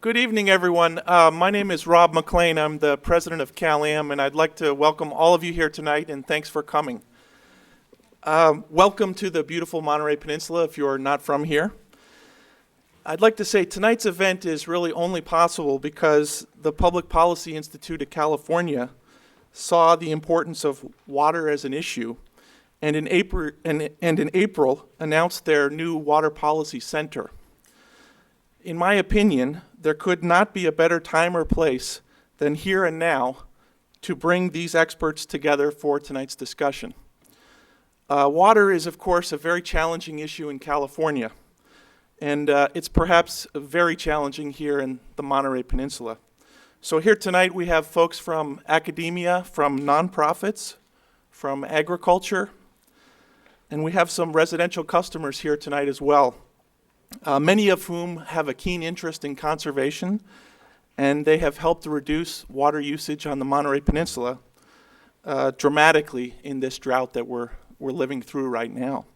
Good evening, everyone. My name is Rob McLean. I'm the president of CalAm, and I'd like to welcome all of you here tonight, and thanks for coming. Welcome to the beautiful Monterey Peninsula if you're not from here. I'd like to say tonight's event is really only possible because the Public Policy Institute of California saw the importance of water as an issue, and in April announced their new Water Policy Center. In my opinion, there could not be a better time or place than here and now to bring these experts together for tonight's discussion. Water is, of course, a very challenging issue in California, and it's perhaps very challenging here in the Monterey Peninsula. So here tonight we have folks from academia, from nonprofits, from agriculture, and we have some residential customers here tonight as well. Many of whom have a keen interest in conservation, and they have helped to reduce water usage on the Monterey Peninsula dramatically in this drought that we're living through right now.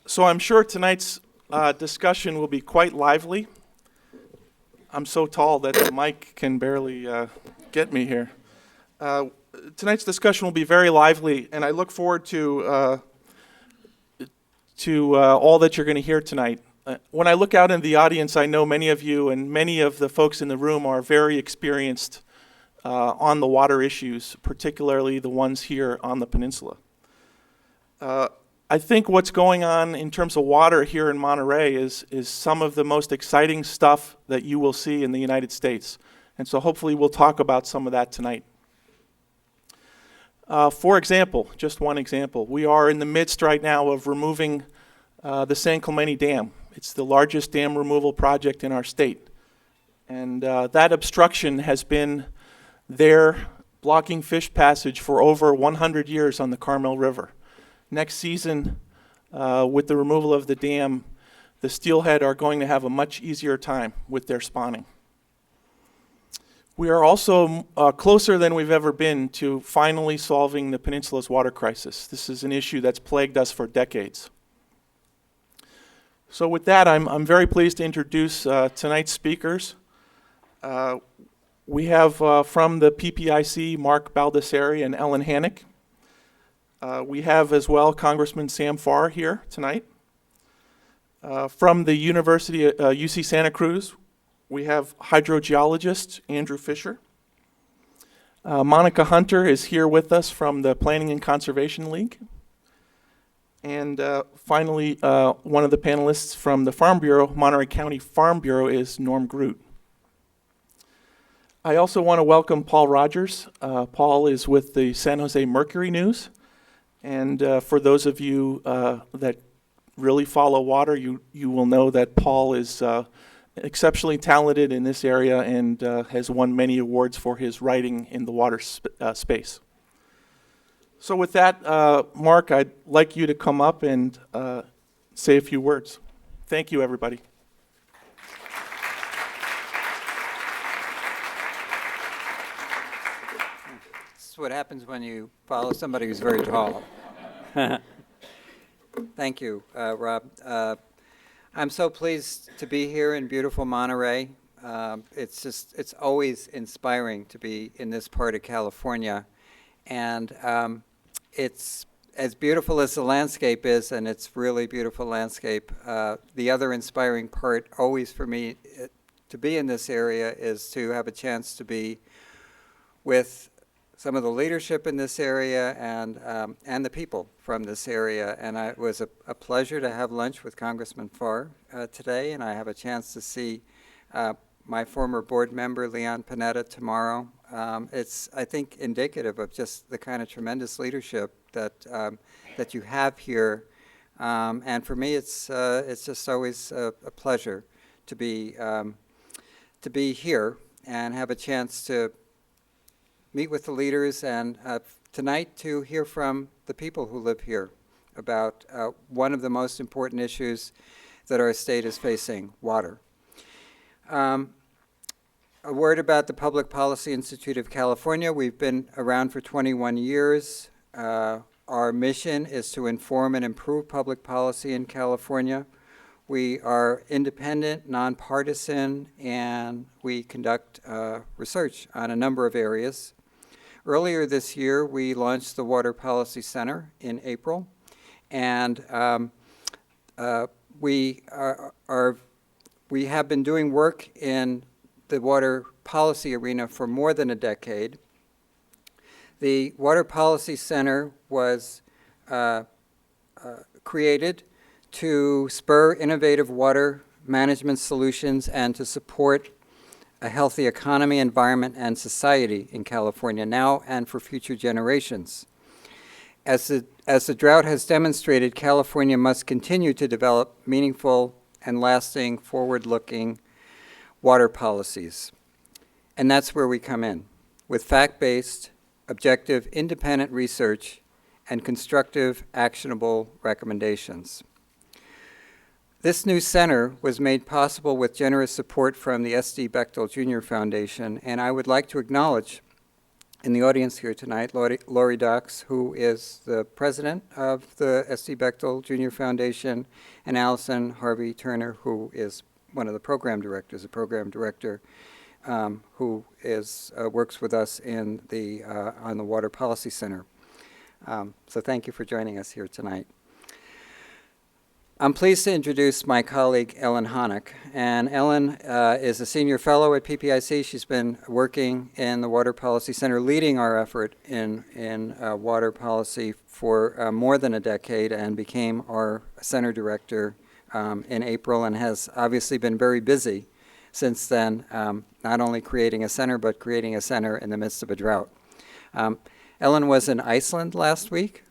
So I'm sure tonight's discussion will be quite lively. I'm so tall that the mic can barely get me here. Tonight's discussion will be very lively, and I look forward to all that you're going to hear tonight. When I look out in the audience, I know many of you and many of the folks in the room are very experienced on the water issues, particularly the ones here on the peninsula. I think what's going on in terms of water here in Monterey is some of the most exciting stuff that you will see in the United States. And so hopefully we'll talk about some of that tonight. For example, just one example, we are in the midst right now of removing the San Clemente Dam. It's the largest dam removal project in our state. And that obstruction has been there blocking fish passage for over 100 years on the Carmel River. Next season, with the removal of the dam, the steelhead are going to have a much easier time with their spawning. We are also closer than we've ever been to finally solving the peninsula's water crisis. This is an issue that's plagued us for decades. So with that, I'm very pleased to introduce tonight's speakers. We have from the PPIC, Mark Baldessari and Ellen Hanak. We have as well Congressman Sam Farr here tonight. From the University of UC Santa Cruz, we have hydrogeologist Andrew Fisher. Monica Hunter is here with us from the Planning and Conservation League. And finally, one of the panelists from the Farm Bureau, Monterey County Farm Bureau, is Norm Groot. I also want to welcome Paul Rogers. Paul is with the San Jose Mercury News. And for those of you that really follow water, you will know that Paul is exceptionally talented in this area and has won many awards for his writing in the water space. So with that, Mark, I'd like you to come up and say a few words. Thank you, everybody. This is what happens when you follow somebody who's very tall. Thank you, Rob. I'm so pleased to be here in beautiful Monterey. It's always inspiring to be in this part of California. And it's as beautiful as the landscape is, and it's really beautiful landscape. The other inspiring part always for me to be in this area is to have a chance to be with some of the leadership in this area and the people from this area. And it was a pleasure to have lunch with Congressman Farr today, and I have a chance to see my former board member, Leon Panetta, tomorrow. It's, I think, indicative of just the kind of tremendous leadership that you have here. And for me, it's just always a pleasure to be here and have a chance to meet with the leaders and tonight to hear from the people who live here about one of the most important issues that our state is facing, water. A word about the Public Policy Institute of California. We've been around for 21 years. Our mission is to inform and improve public policy in California. We are independent, nonpartisan, and we conduct research on a number of areas. Earlier this year, we launched the Water Policy Center in April, and we have been doing work in the water policy arena for more than a decade. The Water Policy Center was created to spur innovative water management solutions and to support a healthy economy, environment, and society in California now and for future generations. As the drought has demonstrated, California must continue to develop meaningful and lasting, forward-looking water policies. And that's where we come in, with fact-based, objective, independent research and constructive, actionable recommendations. This new center was made possible with generous support from the S.D. Bechtel Jr. Foundation, and I would like to acknowledge in the audience here tonight Lori Dox, who is the president of the S.D. Bechtel Jr. Foundation, and Allison Harvey Turner, who is one of the program directors, who works with us in on the Water Policy Center. So thank you for joining us here tonight. I'm pleased to introduce my colleague, Ellen Hanak. And Ellen is a senior fellow at PPIC. She's been working in the Water Policy Center, leading our effort in water policy for more than a decade, and became our center director in April, and has obviously been very busy since then, not only creating a center, but creating a center in the midst of a drought. Ellen was in Iceland last week.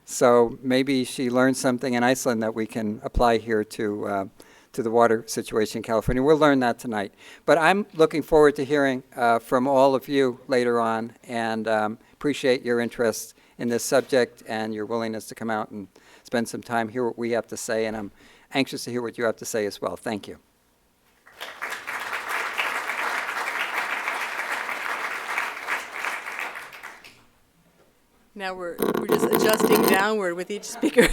So maybe she learned something in Iceland that we can apply here to the water situation in California. We'll learn that tonight. But I'm looking forward to hearing from all of you later on, and appreciate your interest in this subject and your willingness to come out and spend some time, hear what we have to say, and I'm anxious to hear what you have to say as well. Thank you. Now we're just adjusting downward with each speaker.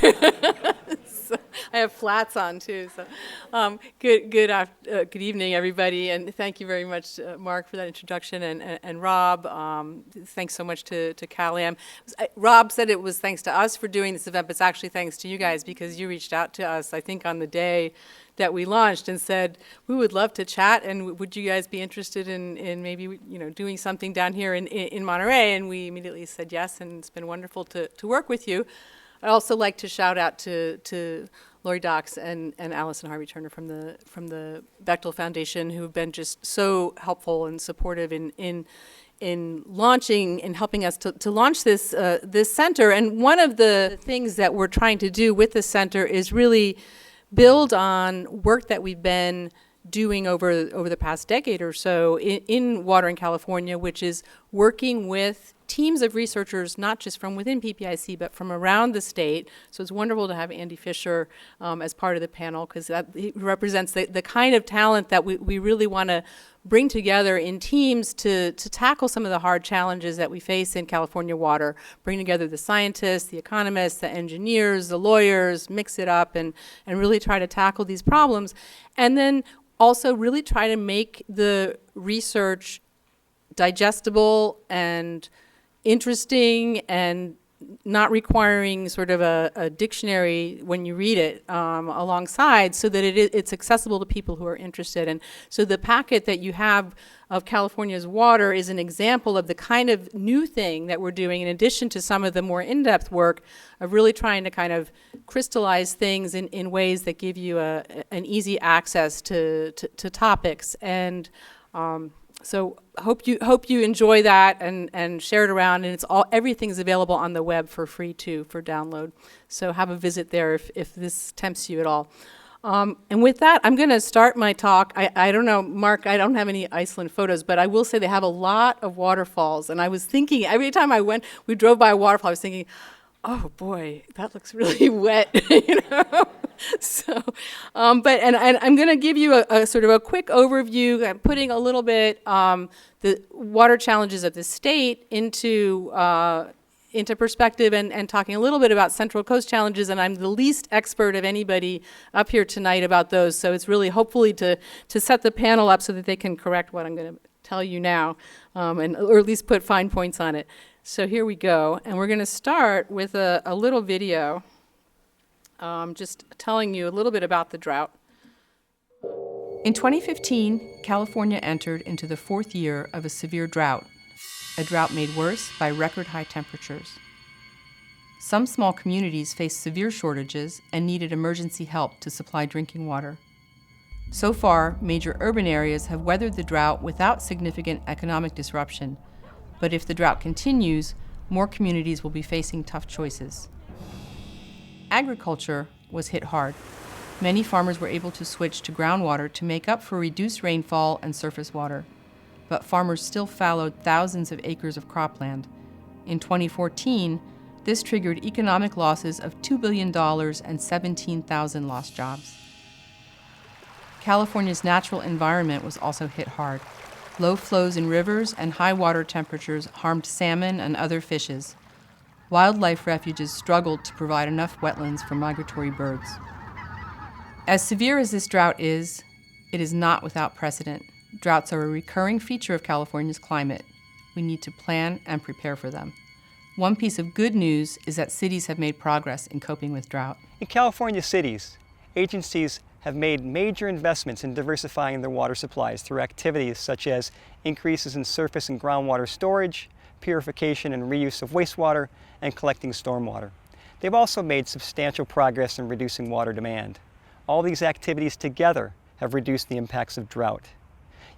So I have flats on too. So good evening, everybody, and thank you very much, Mark, for that introduction, and Rob. Thanks so much to CalAm. Rob said it was thanks to us for doing this event, but it's actually thanks to you guys, because you reached out to us, I think, on the day that we launched and said, we would love to chat, and would you guys be interested in maybe doing something down here in Monterey? And we immediately said yes, and it's been wonderful to work with you. I'd also like to shout out to Lori Dox and Allison Harvey Turner from the Bechtel Foundation, who've been just so helpful and supportive in launching and helping us to launch this center. And one of the things that we're trying to do with this center is really build on work that we've been doing over the past decade or so in water in California, which is working with teams of researchers, not just from within PPIC, but from around the state. So it's wonderful to have Andy Fisher as part of the panel, because he represents the kind of talent that we really want to bring together in teams to tackle some of the hard challenges that we face in California water, bring together the scientists, the economists, the engineers, the lawyers, mix it up and really try to tackle these problems. And then also really try to make the research digestible and interesting and not requiring sort of a dictionary when you read it alongside, so that it's accessible to people who are interested. And so the packet that you have of California's water is an example of the kind of new thing that we're doing, in addition to some of the more in-depth work of really trying to kind of crystallize things in ways that give you an easy access to topics. And so hope you enjoy that and share it around, and everything's available on the web for free too, for download. So have a visit there if this tempts you at all. And with that, I'm going to start my talk. I don't know, Mark, I don't have any Iceland photos, but I will say they have a lot of waterfalls. And I was thinking, every time we drove by a waterfall, I was thinking, oh boy, that looks really wet, So, I'm going to give you a sort of a quick overview. I'm putting a little bit the water challenges of the state into into perspective and talking a little bit about Central Coast challenges, and I'm the least expert of anybody up here tonight about those, so it's really hopefully to set the panel up so that they can correct what I'm going to tell you now, or at least put fine points on it. So here we go, and we're going to start with a little video just telling you a little bit about the drought. In 2015, California entered into the fourth year of a severe drought, a drought made worse by record high temperatures. Some small communities faced severe shortages and needed emergency help to supply drinking water. So far, major urban areas have weathered the drought without significant economic disruption, but if the drought continues, more communities will be facing tough choices. Agriculture was hit hard. Many farmers were able to switch to groundwater to make up for reduced rainfall and surface water, but farmers still fallowed thousands of acres of cropland. In 2014, this triggered economic losses of $2 billion and 17,000 lost jobs. California's natural environment was also hit hard. Low flows in rivers and high water temperatures harmed salmon and other fishes. Wildlife refuges struggled to provide enough wetlands for migratory birds. As severe as this drought is, it is not without precedent. Droughts are a recurring feature of California's climate. We need to plan and prepare for them. One piece of good news is that cities have made progress in coping with drought. In California cities, agencies have made major investments in diversifying their water supplies through activities such as increases in surface and groundwater storage, purification and reuse of wastewater, and collecting stormwater. They've also made substantial progress in reducing water demand. All these activities together have reduced the impacts of drought.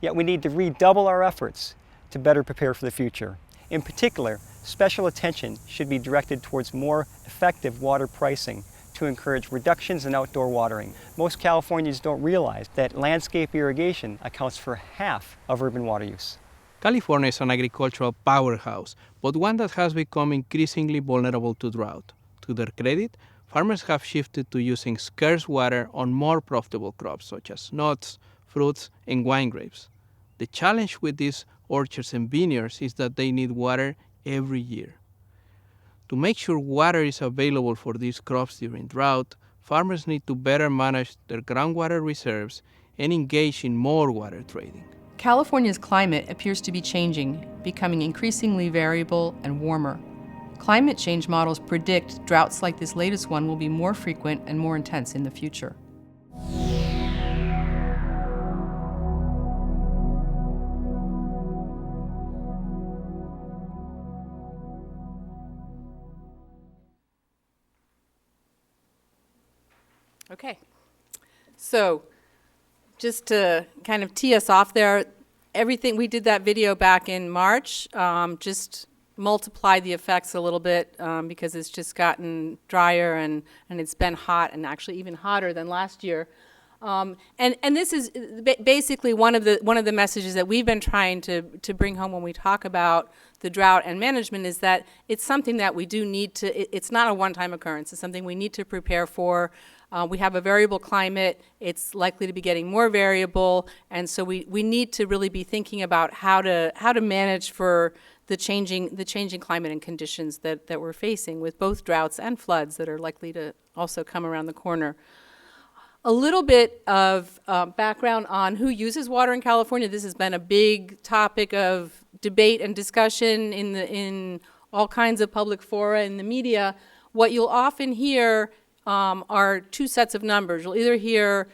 Yet we need to redouble our efforts to better prepare for the future. In particular, special attention should be directed towards more effective water pricing to encourage reductions in outdoor watering. Most Californians don't realize that landscape irrigation accounts for half of urban water use. California is an agricultural powerhouse, but one that has become increasingly vulnerable to drought. To their credit, farmers have shifted to using scarce water on more profitable crops such as nuts, fruits, and wine grapes. The challenge with these orchards and vineyards is that they need water every year. To make sure water is available for these crops during drought, farmers need to better manage their groundwater reserves and engage in more water trading. California's climate appears to be changing, becoming increasingly variable and warmer. Climate change models predict droughts like this latest one will be more frequent and more intense in the future. Okay, so just to kind of tee us off there, everything, we did that video back in March, just multiply the effects a little bit because it's just gotten drier and it's been hot and actually even hotter than last year. And this is basically one of the messages that we've been trying to bring home when we talk about the drought and management is that it's something that we do need to, it's not a one-time occurrence, it's something we need to prepare for. We have a variable climate, it's likely to be getting more variable, and so we need to really be thinking about how to manage for the changing climate and conditions that we're facing with both droughts and floods that are likely to also come around the corner. A little bit of background on who uses water in California. This has been a big topic of debate and discussion in all kinds of public fora in the media. What you'll often hear are two sets of numbers. You'll either hear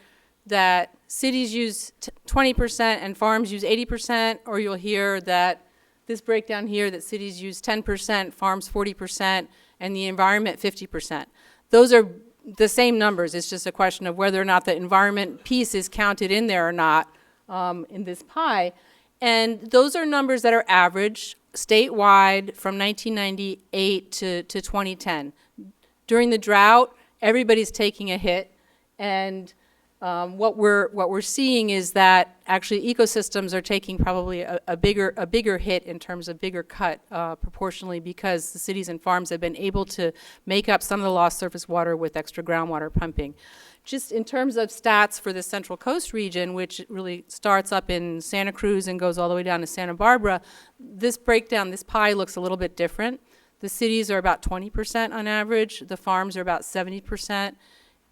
that cities use 20% and farms use 80%, or you'll hear that this breakdown here that cities use 10%, farms 40%, and the environment 50%. Those are the same numbers. It's just a question of whether or not the environment piece is counted in there or not in this pie. And those are numbers that are average statewide from 1998 to 2010. During the drought, everybody's taking a hit, and what we're seeing is that actually ecosystems are taking probably a bigger hit in terms of bigger cut proportionally because the cities and farms have been able to make up some of the lost surface water with extra groundwater pumping. Just in terms of stats for the Central Coast region, which really starts up in Santa Cruz and goes all the way down to Santa Barbara, this breakdown, this pie looks a little bit different. The cities are about 20% on average, the farms are about 70%,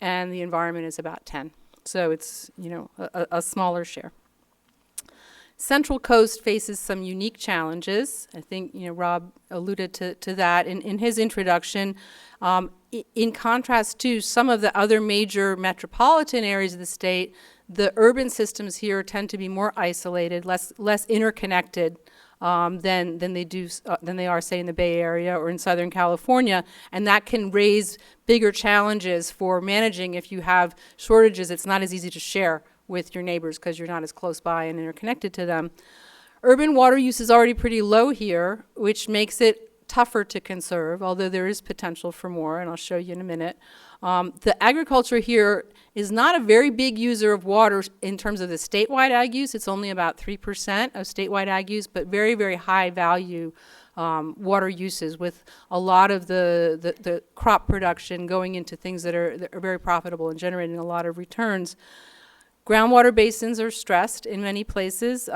and the environment is about 10. So it's, you know, a smaller share. Central Coast faces some unique challenges. I think, you know, Rob alluded to that in his introduction. In contrast to some of the other major metropolitan areas of the state, the urban systems here tend to be more isolated, less interconnected than they are, say, in the Bay Area or in Southern California, and that can raise bigger challenges for managing. If you have shortages, it's not as easy to share with your neighbors because you're not as close by and interconnected to them. Urban water use is already pretty low here, which makes it tougher to conserve, although there is potential for more, and I'll show you in a minute. The agriculture here is not a very big user of water in terms of the statewide ag use. It's only about 3% of statewide ag use, but very, very high value water uses, with a lot of the crop production going into things that are very profitable and generating a lot of returns. Groundwater basins are stressed in many places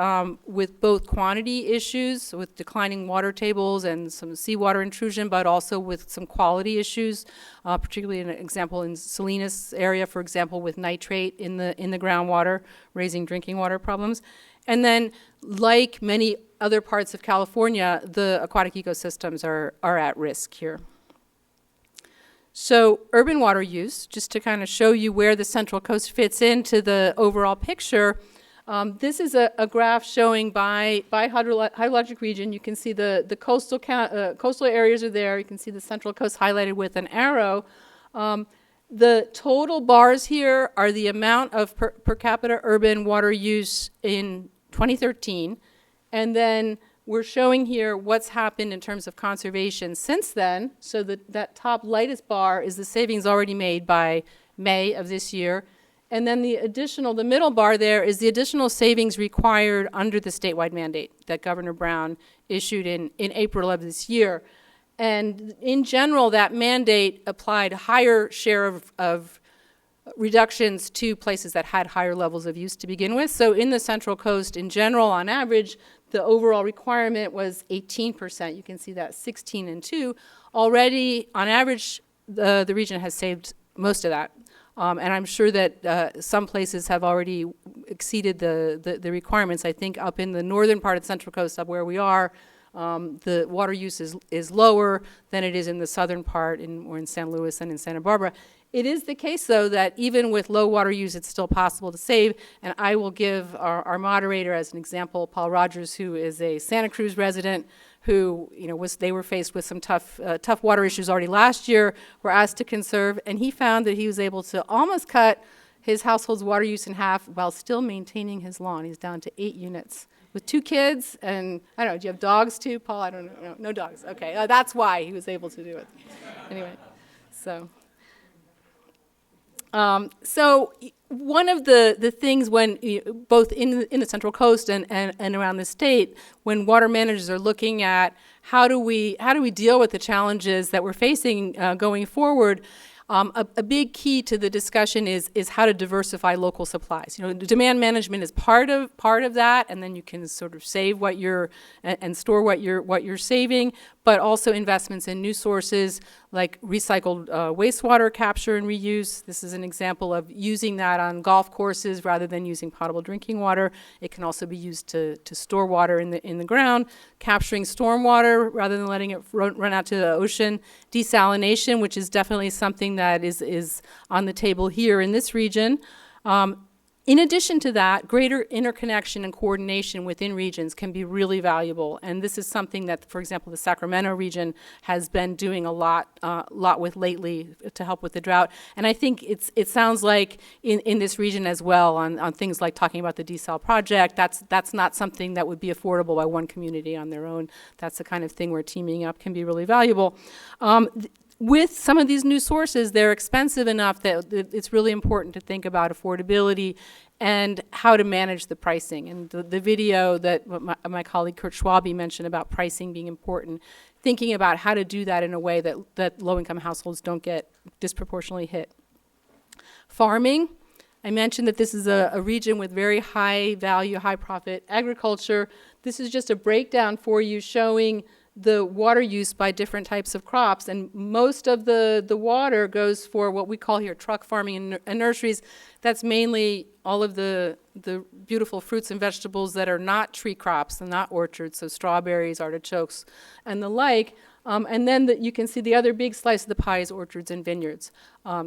with both quantity issues, with declining water tables and some seawater intrusion, but also with some quality issues, particularly an example in Salinas area, for example, with nitrate in the groundwater, raising drinking water problems. And then, like many other parts of California, the aquatic ecosystems are at risk here. So urban water use, just to kind of show you where the Central Coast fits into the overall picture, this is a graph showing by hydrologic region. You can see the coastal areas are there. You can see the Central Coast highlighted with an arrow. The total bars here are the amount of per capita urban water use in 2013, and then we're showing here what's happened in terms of conservation since then. So that top lightest bar is the savings already made by May of this year. And then the middle bar there is the additional savings required under the statewide mandate that Governor Brown issued in April of this year. And in general, that mandate applied a higher share of reductions to places that had higher levels of use to begin with. So in the Central Coast, in general, on average, the overall requirement was 18%. You can see that 16 and 2. Already, on average, the region has saved most of that. And I'm sure that some places have already exceeded the requirements. I think up in the northern part of the Central Coast, up where we are, the water use is lower than it is in the southern part, or in San Luis and in Santa Barbara. It is the case, though, that even with low water use, it's still possible to save. And I will give our moderator as an example, Paul Rogers, who is a Santa Cruz resident, who, you know, they were faced with some tough water issues already last year, were asked to conserve, and he found that he was able to almost cut his household's water use in half while still maintaining his lawn. He's down to 8 units. With 2 kids, and I don't know, do you have dogs too, Paul? I don't know. No dogs. Okay, that's why he was able to do it. Anyway, so one of the things when, both in the Central Coast and around the state, when water managers are looking at how do we deal with the challenges that we're facing going forward, a big key to the discussion is how to diversify local supplies. You know, demand management is part of that, and then you can sort of save what you're and store what you're saving, but also investments in new sources like recycled wastewater capture and reuse. This is an example of using that on golf courses rather than using potable drinking water. It can also be used to store water in the ground, capturing stormwater rather than letting it run out to the ocean. Desalination, which is definitely something that is on the table here in this region. In addition to that, greater interconnection and coordination within regions can be really valuable, and this is something that, for example, the Sacramento region has been doing a lot with lately to help with the drought. And I think it sounds like in this region as well, on things like talking about the desal project, that's not something that would be affordable by one community on their own. That's the kind of thing where teaming up can be really valuable. With some of these new sources, they're expensive enough that it's really important to think about affordability and how to manage the pricing. And the video that my colleague Kurt Schwabe mentioned about pricing being important, thinking about how to do that in a way that low-income households don't get disproportionately hit. Farming, I mentioned that this is a region with very high value, high profit agriculture. This is just a breakdown for you showing the water use by different types of crops, and most of the water goes for what we call here truck farming and nurseries. That's mainly all of the beautiful fruits and vegetables that are not tree crops and not orchards, so strawberries, artichokes, and the like. And then you can see the other big slice of the pie is orchards and vineyards.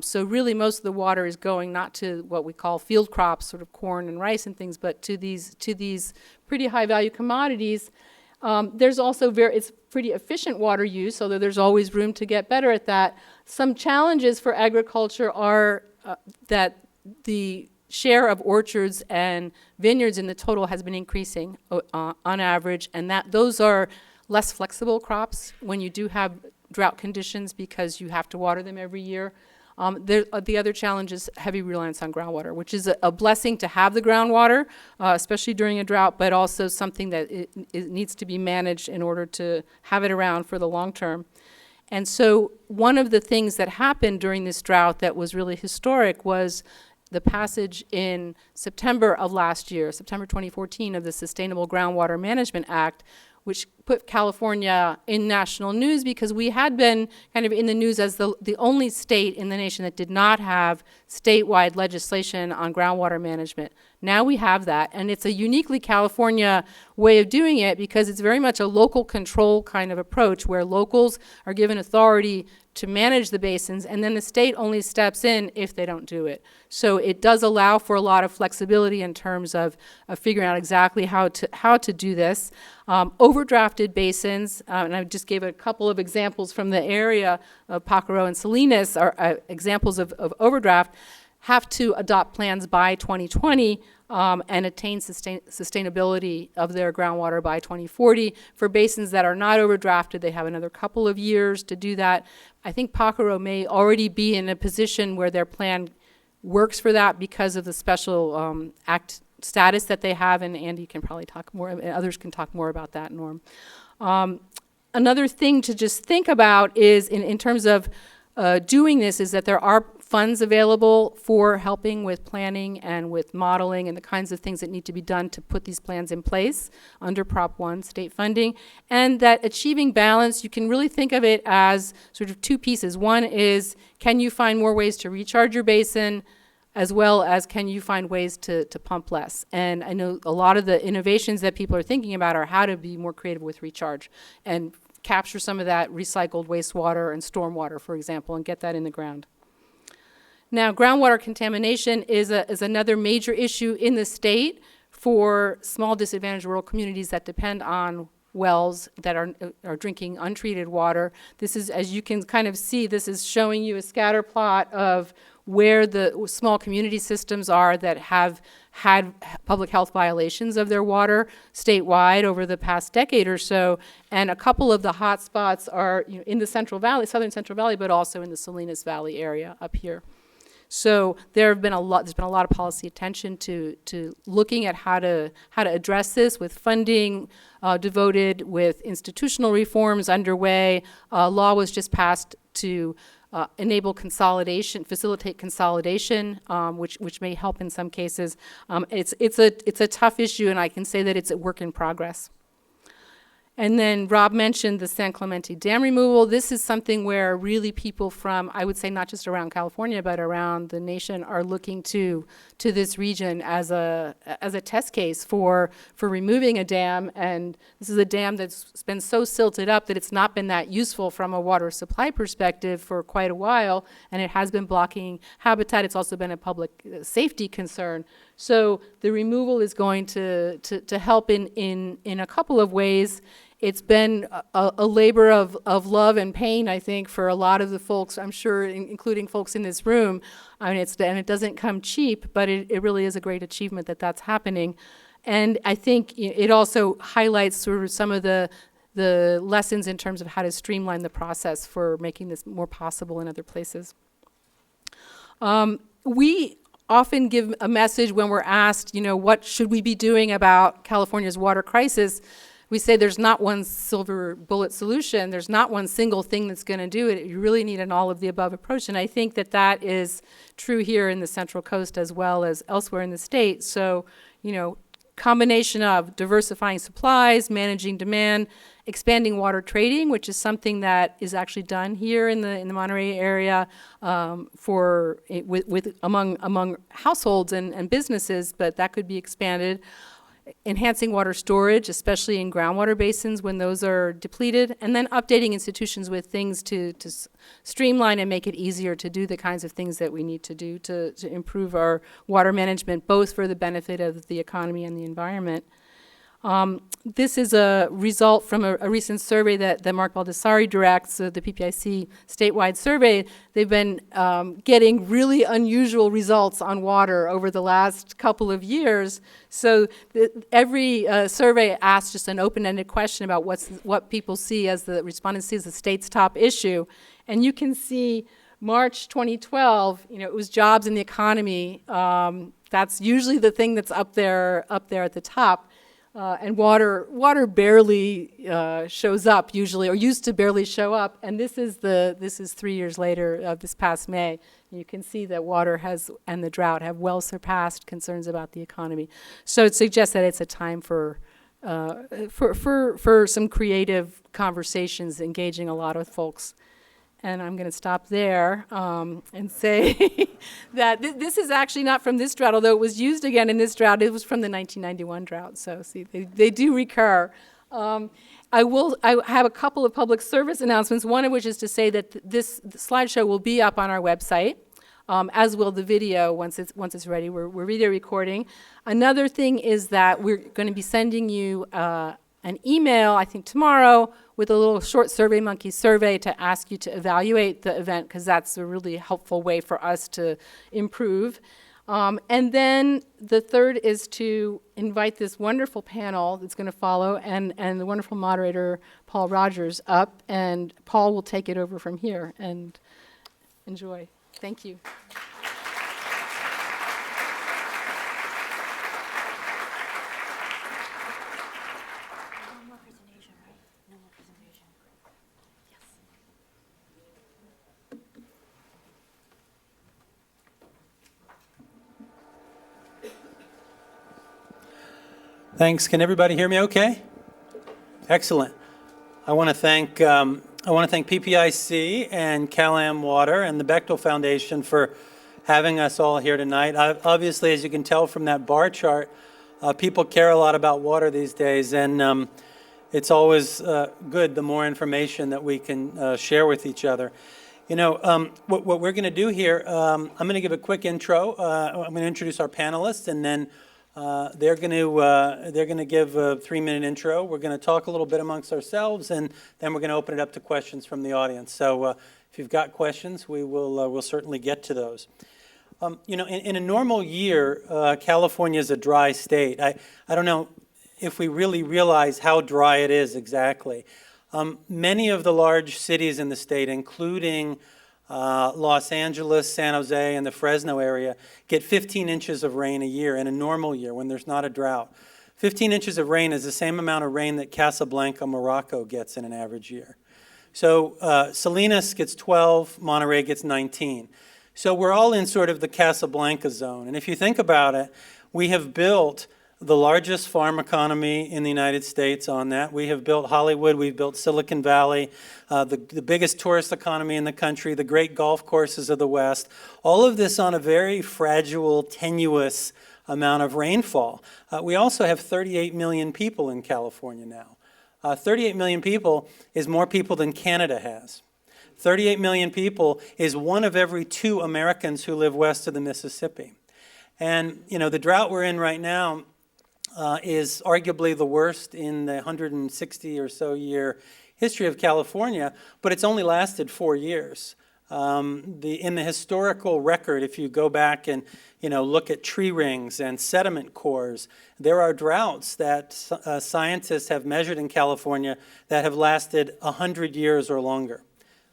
So really most of the water is going not to what we call field crops, sort of corn and rice and things, but to these pretty high value commodities. There's also it's pretty efficient water use, although there's always room to get better at that. Some challenges for agriculture are that the share of orchards and vineyards in the total has been increasing on average, and that those are less flexible crops when you do have drought conditions because you have to water them every year. The other challenge is heavy reliance on groundwater, which is a blessing to have the groundwater, especially during a drought, but also something that it needs to be managed in order to have it around for the long term. And so one of the things that happened during this drought that was really historic was the passage in September of last year, September 2014, of the Sustainable Groundwater Management Act, which put California in national news because we had been kind of in the news as the only state in the nation that did not have statewide legislation on groundwater management. Now we have that, and it's a uniquely California way of doing it because it's very much a local control kind of approach where locals are given authority to manage the basins, and then the state only steps in if they don't do it. So it does allow for a lot of flexibility in terms of figuring out exactly how to do this. Overdrafted basins, and I just gave a couple of examples from the area of Pacaro and Salinas are examples of overdraft, have to adopt plans by 2020 and attain sustainability of their groundwater by 2040. For basins that are not overdrafted, they have another couple of years to do that. I think Pacaro may already be in a position where their plan works for that because of the special act status that they have, and Andy can probably talk more, and others can talk more about that, Norm. Another thing to just think about is in terms of doing this is that there are funds available for helping with planning and with modeling and the kinds of things that need to be done to put these plans in place under Prop 1 state funding, and that achieving balance, you can really think of it as sort of two pieces. One is, can you find more ways to recharge your basin, as well as can you find ways to pump less? And I know a lot of the innovations that people are thinking about are how to be more creative with recharge and capture some of that recycled wastewater and stormwater, for example, and get that in the ground. Now, groundwater contamination is another major issue in the state for small disadvantaged rural communities that depend on wells that are drinking untreated water. This is, as you can kind of see, this is showing you a scatter plot of where the small community systems are that have had public health violations of their water statewide over the past decade or so. And a couple of the hot spots are in the Central Valley, Southern Central Valley, but also in the Salinas Valley area up here. So there's been a lot of policy attention to looking at how to address this with funding devoted, with institutional reforms underway. Law was just passed to enable consolidation, facilitate consolidation, which may help in some cases. It's a tough issue, and I can say that it's a work in progress. And then Rob mentioned the San Clemente dam removal. This is something where really people from, I would say not just around California, but around the nation are looking to this region as a test case for removing a dam. And this is a dam that's been so silted up that it's not been that useful from a water supply perspective for quite a while, and it has been blocking habitat. It's also been a public safety concern. So the removal is going to help in a couple of ways. It's been a labor of love and pain, I think, for a lot of the folks, I'm sure, including folks in this room. I mean, and it doesn't come cheap, but it really is a great achievement that that's happening. And I think it also highlights sort of some of the lessons in terms of how to streamline the process for making this more possible in other places. We often give a message when we're asked, what should we be doing about California's water crisis? We say there's not one silver bullet solution. There's not one single thing that's going to do it. You really need an all-of-the-above approach, and I think that is true here in the Central Coast as well as elsewhere in the state. So, combination of diversifying supplies, managing demand, expanding water trading, which is something that is actually done here in the Monterey area among households and businesses, but that could be expanded. Enhancing water storage, especially in groundwater basins when those are depleted, and then updating institutions with things to streamline and make it easier to do the kinds of things that we need to do to improve our water management, both for the benefit of the economy and the environment. This is a result from a recent survey that Mark Baldessari directs, the PPIC statewide survey. They've been getting really unusual results on water over the last couple of years. So every survey asks just an open-ended question about what people see as the respondents see as the state's top issue. And you can see March 2012, it was jobs and the economy. That's usually the thing that's up there at the top. And water barely shows up usually, or used to barely show up. And this is 3 years later, this past May. You can see that water and the drought have well surpassed concerns about the economy. So it suggests that it's a time for some creative conversations, engaging a lot of folks. And I'm going to stop there and say that this is actually not from this drought, although it was used again in this drought. It was from the 1991 drought. So see, they do recur. I have a couple of public service announcements, one of which is to say that this slideshow will be up on our website, as will the video once it's ready. We're video recording. Another thing is that we're going to be sending you an email, I think tomorrow, with a little short SurveyMonkey survey to ask you to evaluate the event, because that's a really helpful way for us to improve. And then the third is to invite this wonderful panel that's going to follow, and the wonderful moderator, Paul Rogers, up, and Paul will take it over from here, and enjoy. Thank you. Thanks. Can everybody hear me okay? Excellent. I want to thank PPIC and CalAm Water and the Bechtel Foundation for having us all here tonight. Obviously, as you can tell from that bar chart, people care a lot about water these days, and it's always good the more information that we can share with each other. What we're going to do here, I'm going to give a quick intro. I'm going to introduce our panelists, and then they're going to give a 3-minute intro. We're going to talk a little bit amongst ourselves, and then we're going to open it up to questions from the audience. So if you've got questions, we'll certainly get to those. In a normal year, California is a dry state. I don't know if we really realize how dry it is exactly. Many of the large cities in the state, including Los Angeles, San Jose, and the Fresno area, get 15 inches of rain a year in a normal year when there's not a drought. 15 inches of rain is the same amount of rain that Casablanca, Morocco gets in an average year. So Salinas gets 12, Monterey gets 19. So we're all in sort of the Casablanca zone. And if you think about it, we have built the largest farm economy in the United States on that. We have built Hollywood, we've built Silicon Valley, the biggest tourist economy in the country, the great golf courses of the West, all of this on a very fragile, tenuous amount of rainfall. We also have 38 million people in California now. 38 million people is more people than Canada has. 38 million people is 1 of every 2 Americans who live west of the Mississippi. And, the drought we're in right now is arguably the worst in the 160 or so year history of California, but it's only lasted 4 years. In the historical record, if you go back and look at tree rings and sediment cores, there are droughts that scientists have measured in California that have lasted 100 years or longer.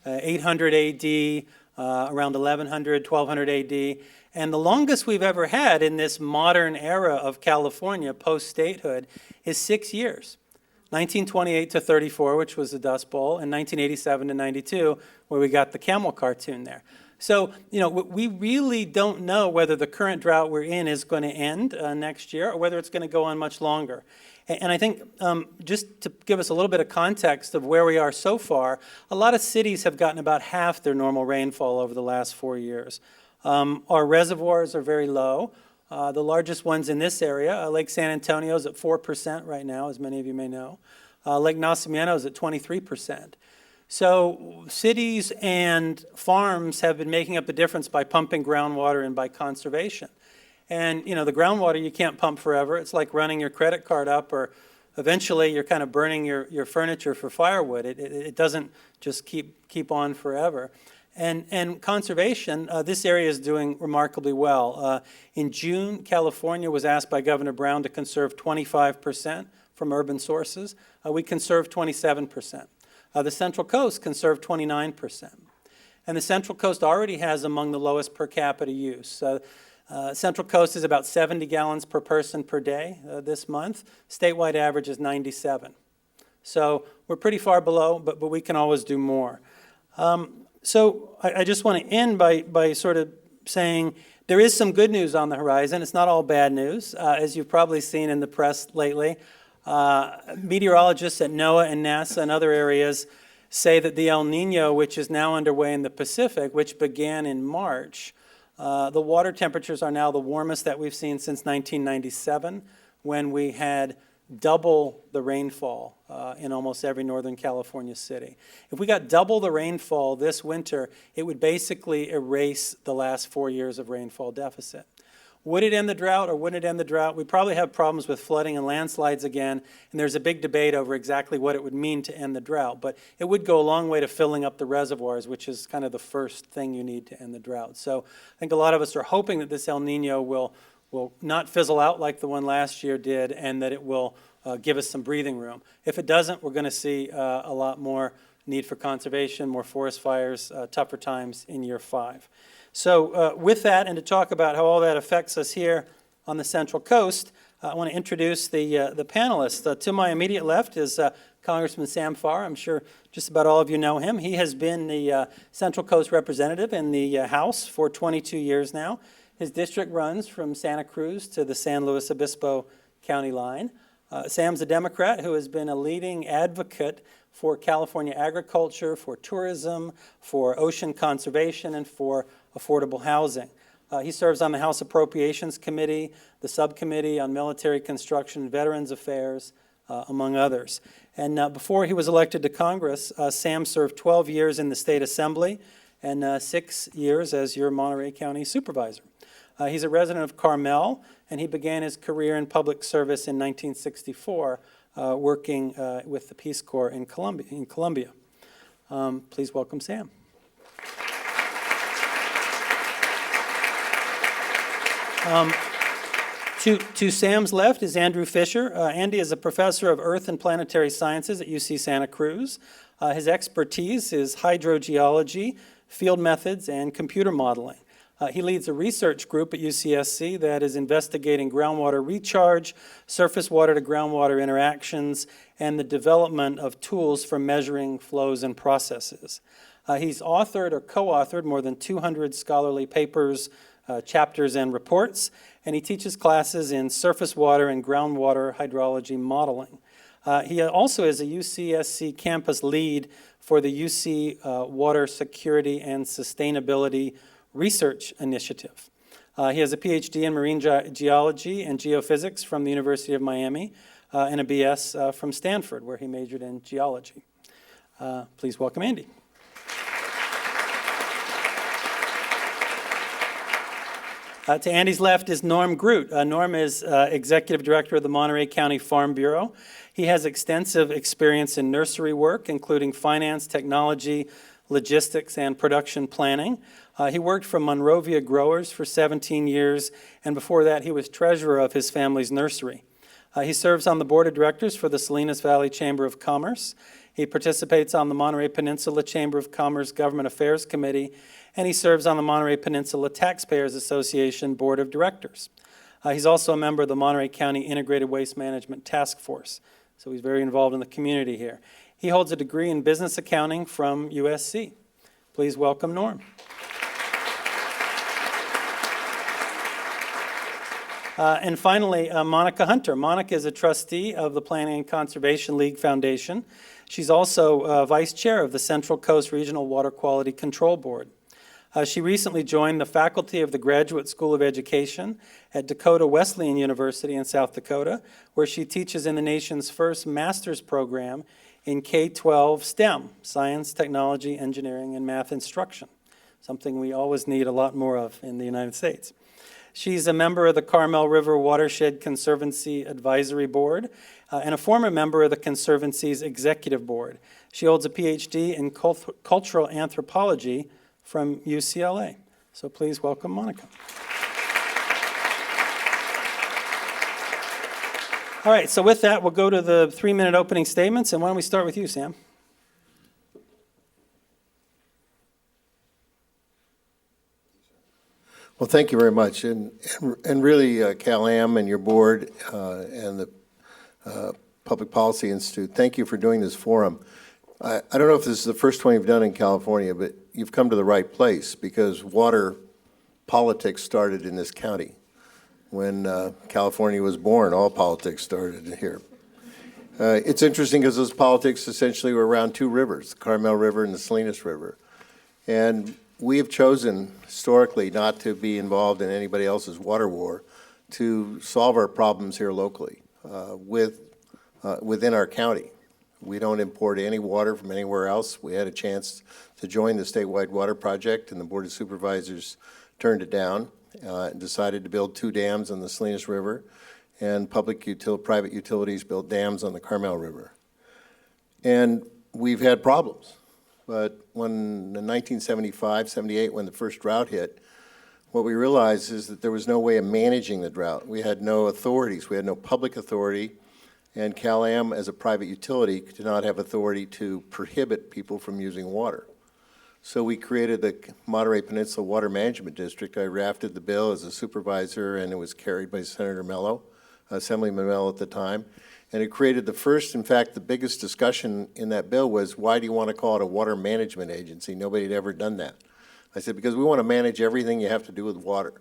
800 AD, around 1100, 1200 AD. And the longest we've ever had in this modern era of California, post-statehood, is 6 years. 1928 to 34, which was the Dust Bowl, and 1987 to 92, where we got the camel cartoon there. So, we really don't know whether the current drought we're in is going to end next year or whether it's going to go on much longer. And I think just to give us a little bit of context of where we are so far, a lot of cities have gotten about half their normal rainfall over the last 4 years. Our reservoirs are very low. The largest ones in this area, Lake San Antonio is at 4% right now, as many of you may know. Lake Nacimiento is at 23%. So cities and farms have been making up the difference by pumping groundwater and by conservation. And, the groundwater you can't pump forever. It's like running your credit card up, or eventually you're kind of burning your furniture for firewood. It doesn't just keep on forever. And conservation, this area is doing remarkably well. In June, California was asked by Governor Brown to conserve 25% from urban sources. We conserved 27%. The Central Coast conserved 29%. And the Central Coast already has among the lowest per capita use. Central Coast is about 70 gallons per person per day this month. Statewide average is 97. So we're pretty far below, but we can always do more. So I just want to end by sort of saying there is some good news on the horizon. It's not all bad news. As you've probably seen in the press lately, meteorologists at NOAA and NASA and other areas say that the El Nino, which is now underway in the Pacific, which began in March, the water temperatures are now the warmest that we've seen since 1997, when we had double the rainfall in almost every Northern California city. If we got double the rainfall this winter, it would basically erase the last 4 years of rainfall deficit. Would it end the drought or wouldn't it end the drought? We probably have problems with flooding and landslides again, and there's a big debate over exactly what it would mean to end the drought. But it would go a long way to filling up the reservoirs, which is kind of the first thing you need to end the drought. So I think a lot of us are hoping that this El Nino will not fizzle out like the one last year did, and that it will give us some breathing room. If it doesn't, we're going to see a lot more need for conservation, more forest fires, tougher times in year 5. So with that, and to talk about how all that affects us here on the Central Coast, I want to introduce the panelists. To my immediate left is Congressman Sam Farr. I'm sure just about all of you know him. He has been the Central Coast representative in the House for 22 years now. His district runs from Santa Cruz to the San Luis Obispo County line. Sam's a Democrat who has been a leading advocate for California agriculture, for tourism, for ocean conservation, and for affordable housing. He serves on the House Appropriations Committee, the Subcommittee on Military Construction and Veterans Affairs, among others. And before he was elected to Congress, Sam served 12 years in the State Assembly and 6 years as your Monterey County Supervisor. He's a resident of Carmel, and he began his career in public service in 1964, working with the Peace Corps in Colombia. Please welcome Sam. To Sam's left is Andrew Fisher. Andy is a professor of Earth and Planetary Sciences at UC Santa Cruz. His expertise is hydrogeology, field methods, and computer modeling. He leads a research group at UCSC that is investigating groundwater recharge, surface water to groundwater interactions, and the development of tools for measuring flows and processes. He's authored or co-authored more than 200 scholarly papers, chapters, and reports, and he teaches classes in surface water and groundwater hydrology modeling. He also is a UCSC campus lead for the UC Water Security and Sustainability Research Initiative. He has a PhD in marine geology and geophysics from the University of Miami and a BS from Stanford, where he majored in geology. Please welcome Andy. To Andy's left is Norm Groot. Norm is Executive Director of the Monterey County Farm Bureau. He has extensive experience in nursery work, including finance, technology, logistics, and production planning. He worked for Monrovia Growers for 17 years, and before that he was treasurer of his family's nursery. He serves on the board of directors for the Salinas Valley Chamber of Commerce. He participates on the Monterey Peninsula Chamber of Commerce Government Affairs Committee, and he serves on the Monterey Peninsula Taxpayers Association Board of Directors. He's also a member of the Monterey County Integrated Waste Management Task Force, so he's very involved in the community here. He holds a degree in business accounting from USC. Please welcome Norm. And finally, Monica Hunter. Monica is a trustee of the Planning and Conservation League Foundation. She's also vice chair of the Central Coast Regional Water Quality Control Board. She recently joined the faculty of the Graduate School of Education at Dakota Wesleyan University in South Dakota, where she teaches in the nation's first master's program in K-12 STEM, science, technology, engineering, and math instruction, something we always need a lot more of in the United States. She's a member of the Carmel River Watershed Conservancy Advisory Board and a former member of the Conservancy's Executive Board. She holds a PhD in cultural anthropology from UCLA. So please welcome Monica. All right, so with that, we'll go to the 3-minute opening statements, and why don't we start with you, Sam? Well, thank you very much, and really, Cal-Am and your board and the Public Policy Institute, thank you for doing this forum. I don't know if this is the first one you've done in California, but you've come to the right place because water politics started in this county. When California was born, all politics started here. It's interesting because those politics essentially were around two rivers, the Carmel River and the Salinas River. And we have chosen historically not to be involved in anybody else's water war, to solve our problems here locally within our county. We don't import any water from anywhere else. We had a chance to join the statewide water project, and the Board of Supervisors turned it down and decided to build 2 dams on the Salinas River, and private utilities built dams on the Carmel River. And we've had problems. But when in 1975, 78, when the first drought hit, what we realized is that there was no way of managing the drought. We had no authorities. We had no public authority. And Cal-Am, as a private utility, did not have authority to prohibit people from using water. So we created the Monterey Peninsula Water Management District. I drafted the bill as a supervisor, and it was carried by Senator Mello, Assemblyman Mello at the time. And it created the first, in fact, the biggest discussion in that bill was, why do you want to call it a water management agency? Nobody had ever done that. I said, because we want to manage everything you have to do with water.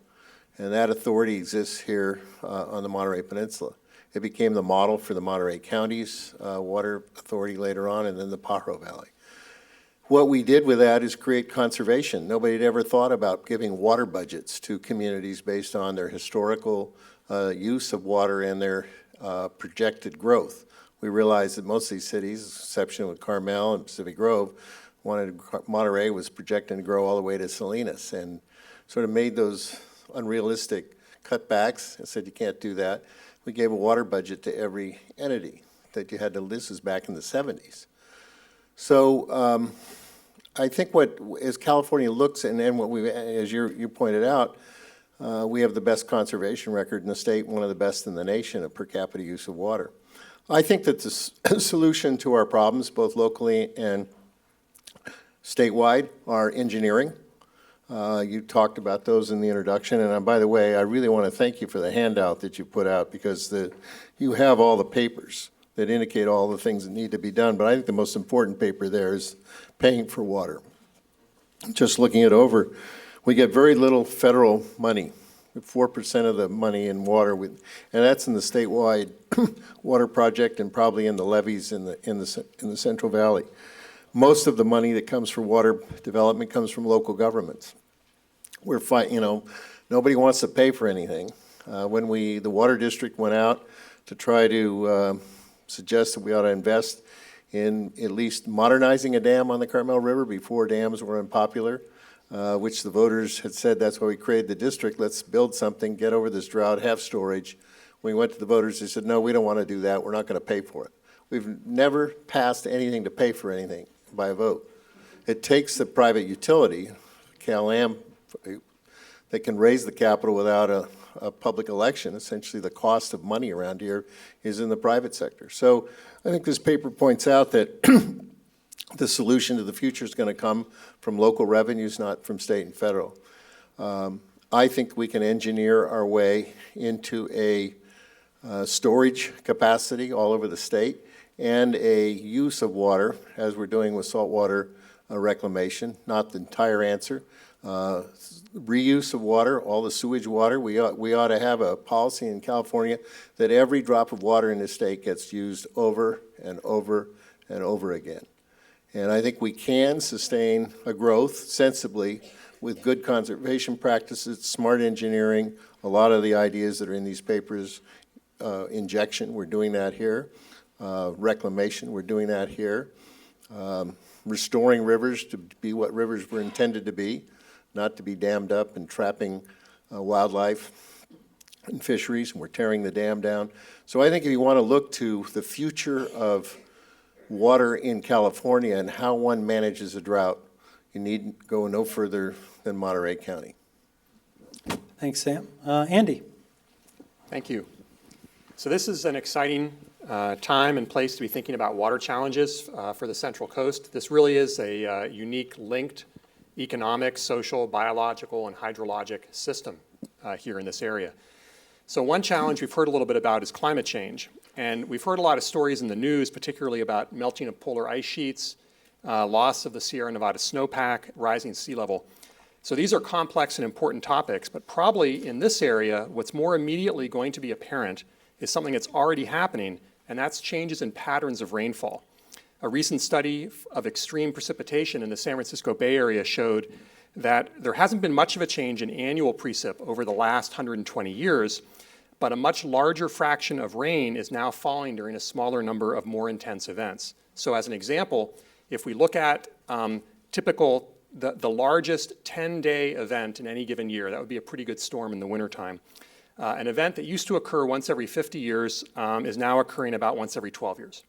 And that authority exists here on the Monterey Peninsula. It became the model for the Monterey County's water authority later on, and then the Pajaro Valley. What we did with that is create conservation. Nobody had ever thought about giving water budgets to communities based on their historical use of water and their projected growth. We realized that most of these cities, exception with Carmel and Pacific Grove, Monterey was projecting to grow all the way to Salinas, and sort of made those unrealistic cutbacks and said you can't do that. We gave a water budget to every entity that you had to, this is back in the 70s. So I think as California looks, and what we, as you pointed out, we have the best conservation record in the state, one of the best in the nation of per capita use of water. I think that the solution to our problems, both locally and statewide, are engineering. You talked about those in the introduction, and by the way, I really want to thank you for the handout that you put out, because you have all the papers that indicate all the things that need to be done, but I think the most important paper there is paying for water. Just looking it over, we get very little federal money, 4% of the money in water, and that's in the statewide water project and probably in the levees in the Central Valley. Most of the money that comes for water development comes from local governments. Nobody wants to pay for anything. When the water district went out to try to suggest that we ought to invest in at least modernizing a dam on the Carmel River before dams were unpopular, which the voters had said that's why we created the district, let's build something, get over this drought, have storage. When we went to the voters, they said, no, we don't want to do that, we're not going to pay for it. We've never passed anything to pay for anything by a vote. It takes the private utility, Cal-Am, that can raise the capital without a public election. Essentially, the cost of money around here is in the private sector. So I think this paper points out that the solution to the future is going to come from local revenues, not from state and federal. I think we can engineer our way into a storage capacity all over the state and a use of water, as we're doing with saltwater reclamation. Not the entire answer. reuse of water, all the sewage water. We ought to have a policy in California that every drop of water in the state gets used over and over and over again. And I think we can sustain a growth sensibly with good conservation practices, smart engineering, a lot of the ideas that are in these papers, injection, we're doing that here. Reclamation, we're doing that here. Restoring rivers to be what rivers were intended to be, not to be dammed up and trapping wildlife and fisheries, and we're tearing the dam down. So I think if you want to look to the future of water in California and how one manages a drought, you need go no further than Monterey County. Thanks, Sam. Andy. Thank you. So this is an exciting time and place to be thinking about water challenges for the Central Coast. This really is a unique linked economic, social, biological, and hydrologic system here in this area. So one challenge we've heard a little bit about is climate change. And we've heard a lot of stories in the news, particularly about melting of polar ice sheets, loss of the Sierra Nevada snowpack, rising sea level. So these are complex and important topics, but probably in this area, what's more immediately going to be apparent is something that's already happening, and that's changes in patterns of rainfall. A recent study of extreme precipitation in the San Francisco Bay Area showed that there hasn't been much of a change in annual precip over the last 120 years, but a much larger fraction of rain is now falling during a smaller number of more intense events. So as an example, if we look at the largest 10-day event in any given year, that would be a pretty good storm in the wintertime. An event that used to occur once every 50 years is now occurring about once every 12 years.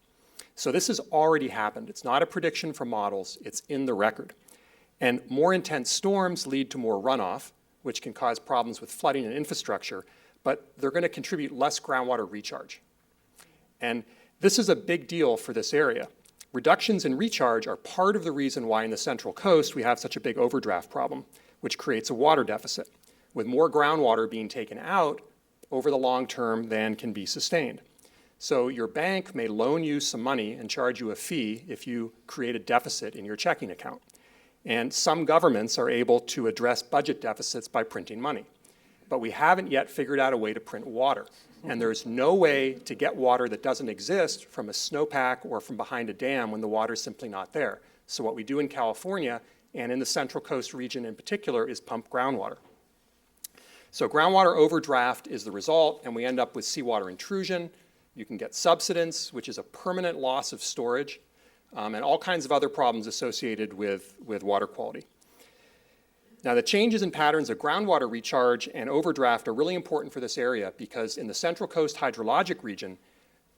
So this has already happened. It's not a prediction from models, it's in the record. And more intense storms lead to more runoff, which can cause problems with flooding and infrastructure, but they're going to contribute less groundwater recharge. And this is a big deal for this area. Reductions in recharge are part of the reason why in the Central Coast we have such a big overdraft problem, which creates a water deficit, with more groundwater being taken out over the long term than can be sustained. So your bank may loan you some money and charge you a fee if you create a deficit in your checking account. And some governments are able to address budget deficits by printing money. But we haven't yet figured out a way to print water. And there's no way to get water that doesn't exist from a snowpack or from behind a dam when the water's simply not there. So what we do in California and in the Central Coast region in particular is pump groundwater. So groundwater overdraft is the result, and we end up with seawater intrusion. You can get subsidence, which is a permanent loss of storage, and all kinds of other problems associated with water quality. Now, the changes in patterns of groundwater recharge and overdraft are really important for this area because in the Central Coast hydrologic region,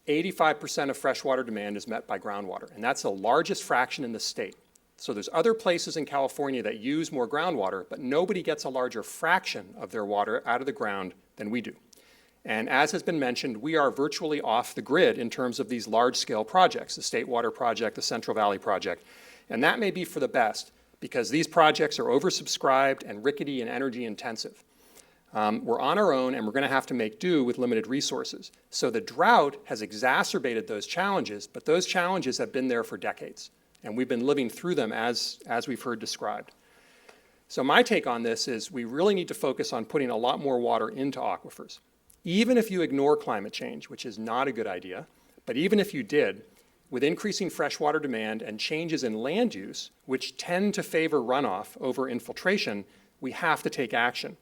85% of freshwater demand is met by groundwater, and that's the largest fraction in the state. So there's other places in California that use more groundwater, but nobody gets a larger fraction of their water out of the ground than we do. And as has been mentioned, we are virtually off the grid in terms of these large-scale projects, the State Water Project, the Central Valley Project. And that may be for the best because these projects are oversubscribed and rickety and energy intensive. We're on our own and we're going to have to make do with limited resources. So the drought has exacerbated those challenges, but those challenges have been there for decades. And we've been living through them as we've heard described. So my take on this is we really need to focus on putting a lot more water into aquifers. Even if you ignore climate change, which is not a good idea, but even if you did, with increasing freshwater demand and changes in land use, which tend to favor runoff over infiltration, we have to take action.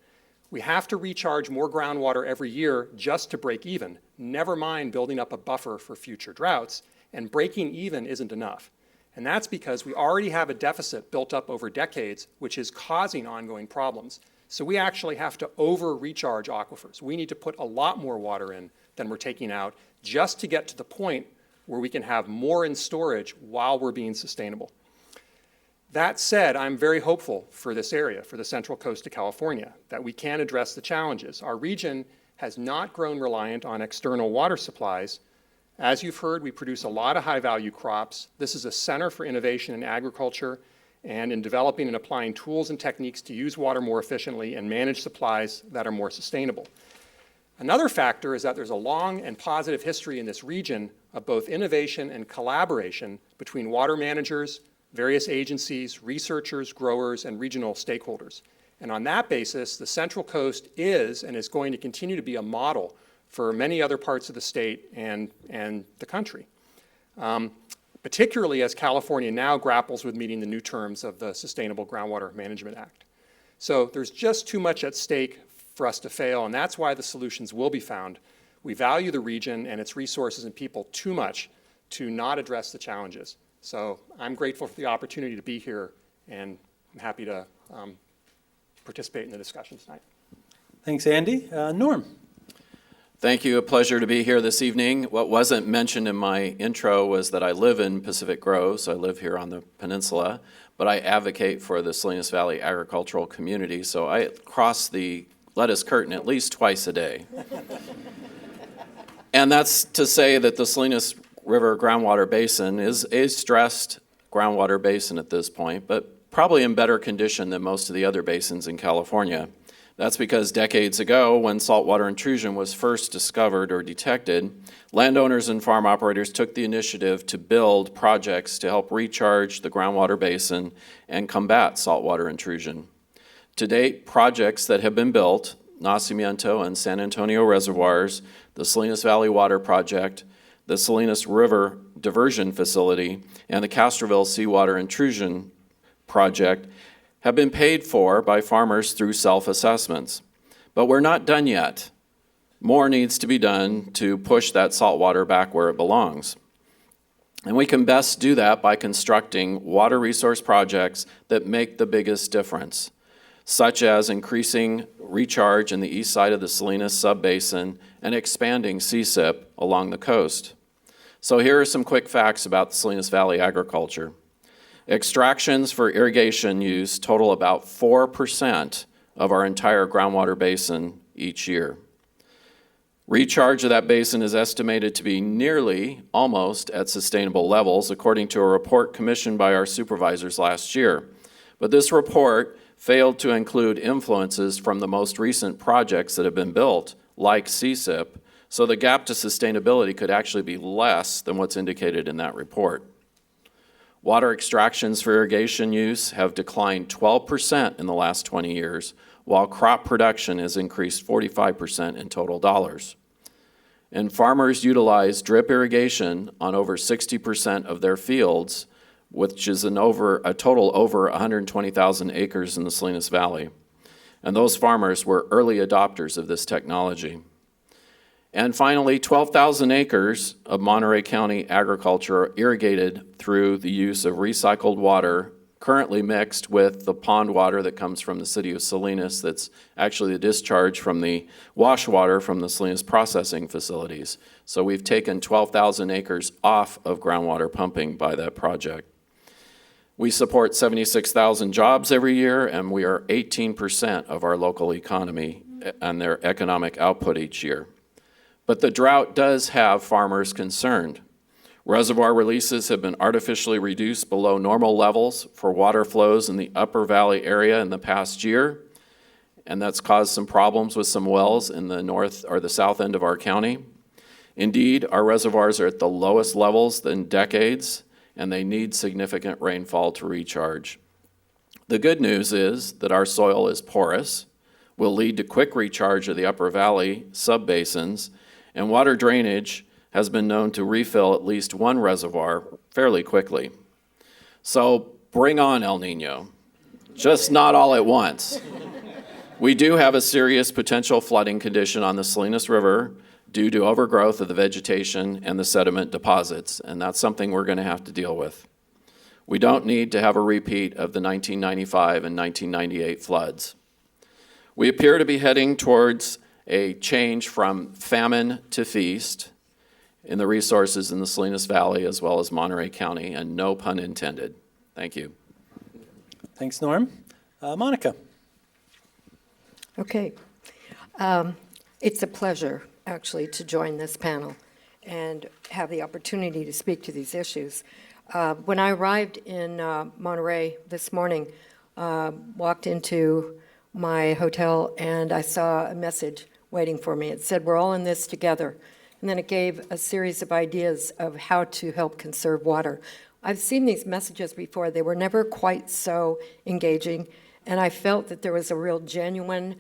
We have to recharge more groundwater every year just to break even, never mind building up a buffer for future droughts, and breaking even isn't enough. And that's because we already have a deficit built up over decades, which is causing ongoing problems. So we actually have to over-recharge aquifers. We need to put a lot more water in than we're taking out just to get to the point where we can have more in storage while we're being sustainable. That said, I'm very hopeful for this area, for the Central Coast of California, that we can address the challenges. Our region has not grown reliant on external water supplies. As you've heard, we produce a lot of high-value crops. This is a center for innovation in agriculture and in developing and applying tools and techniques to use water more efficiently and manage supplies that are more sustainable. Another factor is that there's a long and positive history in this region of both innovation and collaboration between water managers, various agencies, researchers, growers, and regional stakeholders. And on that basis, the Central Coast is and is going to continue to be a model for many other parts of the state and the country, particularly as California now grapples with meeting the new terms of the Sustainable Groundwater Management Act. So there's just too much at stake for us to fail, and that's why the solutions will be found. We value the region and its resources and people too much to not address the challenges. So I'm grateful for the opportunity to be here, and I'm happy to participate in the discussion tonight. Thanks, Andy. Norm. Thank you. A pleasure to be here this evening. What wasn't mentioned in my intro was that I live in Pacific Grove, so I live here on the peninsula, but I advocate for the Salinas Valley agricultural community, so I cross the lettuce curtain at least twice a day. And that's to say that the Salinas River groundwater basin is a stressed groundwater basin at this point, but probably in better condition than most of the other basins in California. That's because decades ago, when saltwater intrusion was first discovered or detected, landowners and farm operators took the initiative to build projects to help recharge the groundwater basin and combat saltwater intrusion. To date, projects that have been built, Nacimiento and San Antonio reservoirs, the Salinas Valley Water Project, the Salinas River Diversion Facility, and the Castroville Seawater Intrusion Project have been paid for by farmers through self-assessments. But we're not done yet. More needs to be done to push that saltwater back where it belongs. And we can best do that by constructing water resource projects that make the biggest difference, such as increasing recharge in the east side of the Salinas subbasin and expanding CSIP along the coast. So here are some quick facts about the Salinas Valley agriculture. Extractions for irrigation use total about 4% of our entire groundwater basin each year. Recharge of that basin is estimated to be nearly almost at sustainable levels, according to a report commissioned by our supervisors last year. But this report failed to include influences from the most recent projects that have been built, like CSIP, so the gap to sustainability could actually be less than what's indicated in that report. Water extractions for irrigation use have declined 12% in the last 20 years, while crop production has increased 45% in total dollars. And farmers utilize drip irrigation on over 60% of their fields, which is a total over 120,000 acres in the Salinas Valley. And those farmers were early adopters of this technology. And finally, 12,000 acres of Monterey County agriculture are irrigated through the use of recycled water, currently mixed with the pond water that comes from the city of Salinas that's actually the discharge from the wash water from the Salinas processing facilities. So we've taken 12,000 acres off of groundwater pumping by that project. We support 76,000 jobs every year, and we are 18% of our local economy and their economic output each year. But the drought does have farmers concerned. Reservoir releases have been artificially reduced below normal levels for water flows in the Upper Valley area in the past year, and that's caused some problems with some wells in the north or the south end of our county. Indeed, our reservoirs are at the lowest levels in decades, and they need significant rainfall to recharge. The good news is that our soil is porous, will lead to quick recharge of the Upper Valley subbasins, and water drainage has been known to refill at least one reservoir fairly quickly. So bring on El Nino, just not all at once. We do have a serious potential flooding condition on the Salinas River due to overgrowth of the vegetation and the sediment deposits, and that's something we're going to have to deal with. We don't need to have a repeat of the 1995 and 1998 floods. We appear to be heading towards a change from famine to feast in the resources in the Salinas Valley as well as Monterey County, and no pun intended. Thank you. Thanks, Norm. Monica. Okay. It's a pleasure, actually, to join this panel and have the opportunity to speak to these issues. When I arrived in Monterey this morning, walked into my hotel and I saw a message waiting for me. It said, "We're all in this together." And then it gave a series of ideas of how to help conserve water. I've seen these messages before. They were never quite so engaging, and I felt that there was a real genuine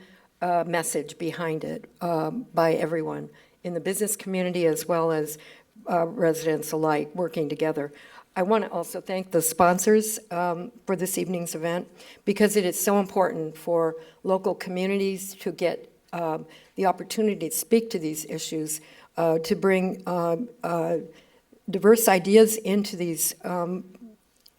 message behind it by everyone in the business community as well as residents alike working together. I want to also thank the sponsors for this evening's event, because it is so important for local communities to get the opportunity to speak to these issues, to bring diverse ideas into these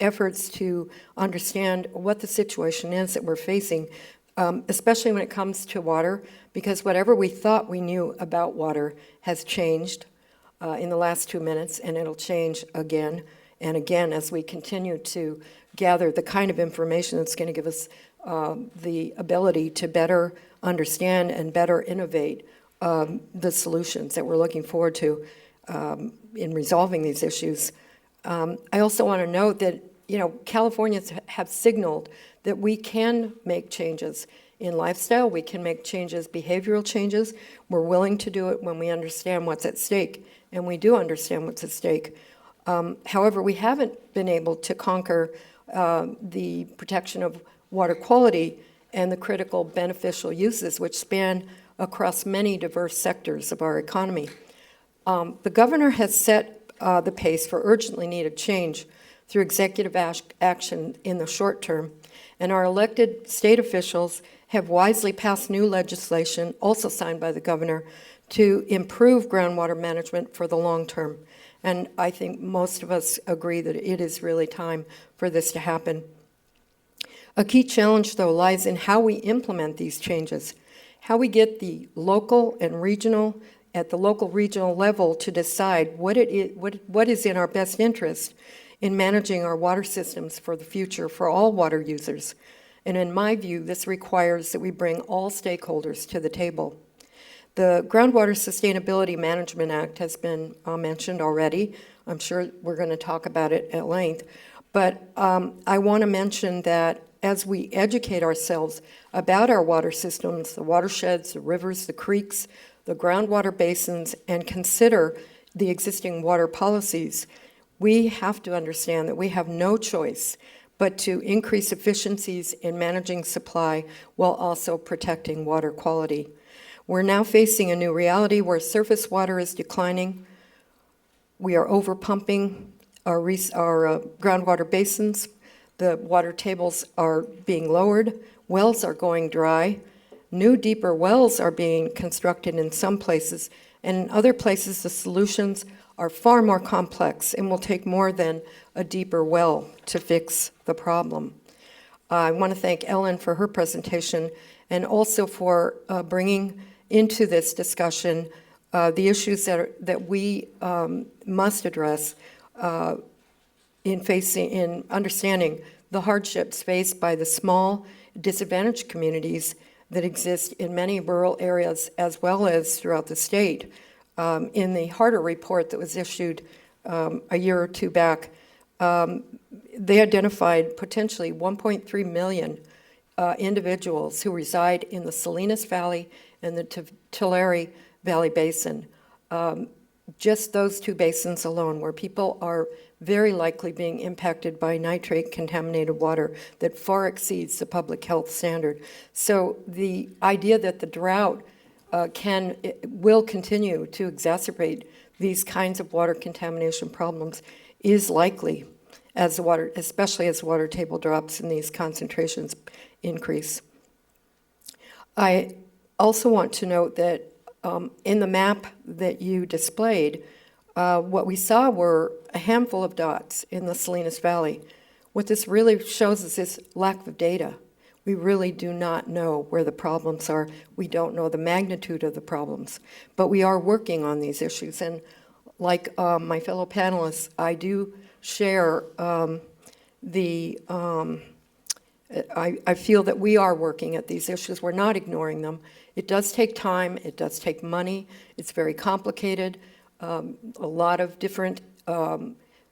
efforts to understand what the situation is that we're facing, especially when it comes to water, because whatever we thought we knew about water has changed in the last 2 minutes, and it'll change again and again as we continue to gather the kind of information that's going to give us the ability to better understand and better innovate the solutions that we're looking forward to in resolving these issues. I also want to note that, Californians have signaled that we can make changes in lifestyle, we can make changes, behavioral changes. We're willing to do it when we understand what's at stake, and we do understand what's at stake. However, we haven't been able to conquer the protection of water quality and the critical beneficial uses which span across many diverse sectors of our economy. The governor has set the pace for urgently needed change through executive action in the short term, and our elected state officials have wisely passed new legislation, also signed by the governor, to improve groundwater management for the long term. And I think most of us agree that it is really time for this to happen. A key challenge, though, lies in how we implement these changes, how we get the local and regional, at the local regional level, to decide what is in our best interest in managing our water systems for the future for all water users. And in my view, this requires that we bring all stakeholders to the table. The Groundwater Sustainability Management Act has been mentioned already. I'm sure we're going to talk about it at length. But I want to mention that as we educate ourselves about our water systems, the watersheds, the rivers, the creeks, the groundwater basins, and consider the existing water policies, we have to understand that we have no choice but to increase efficiencies in managing supply while also protecting water quality. We're now facing a new reality where surface water is declining. We are overpumping our groundwater basins. The water tables are being lowered. Wells are going dry. New, deeper wells are being constructed in some places, and in other places the solutions are far more complex and will take more than a deeper well to fix the problem. I want to thank Ellen for her presentation and also for bringing into this discussion the issues that we must address in understanding the hardships faced by the small, disadvantaged communities that exist in many rural areas as well as throughout the state. In the Harder report that was issued a year or two back, they identified potentially 1.3 million individuals who reside in the Salinas Valley and the Tulare Valley Basin. Just those two basins alone, where people are very likely being impacted by nitrate contaminated water that far exceeds the public health standard. So the idea that the drought will continue to exacerbate these kinds of water contamination problems is likely, as the water, especially as the water table drops and these concentrations increase. I also want to note that in the map that you displayed, what we saw were a handful of dots in the Salinas Valley. What this really shows is this lack of data. We really do not know where the problems are. We don't know the magnitude of the problems, but we are working on these issues. And like my fellow panelists, I do share I feel that we are working at these issues. We're not ignoring them. It does take time. It does take money. It's very complicated. A lot of different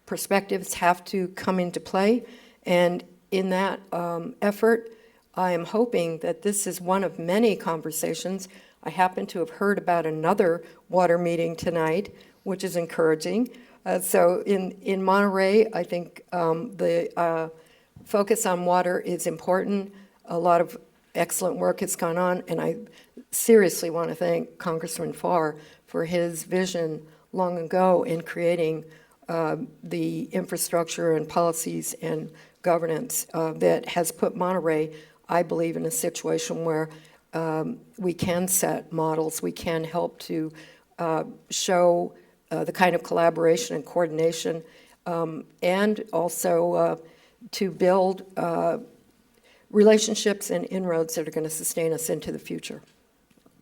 perspectives have to come into play. And in that effort, I am hoping that this is one of many conversations. I happen to have heard about another water meeting tonight which is encouraging. So in Monterey, I think the focus on water is important. A lot of excellent work has gone on, and I seriously want to thank Congressman Farr for his vision long ago in creating the infrastructure and policies and governance that has put Monterey, I believe, in a situation where we can set models, we can help to show the kind of collaboration and coordination, and also to build relationships and inroads that are going to sustain us into the future.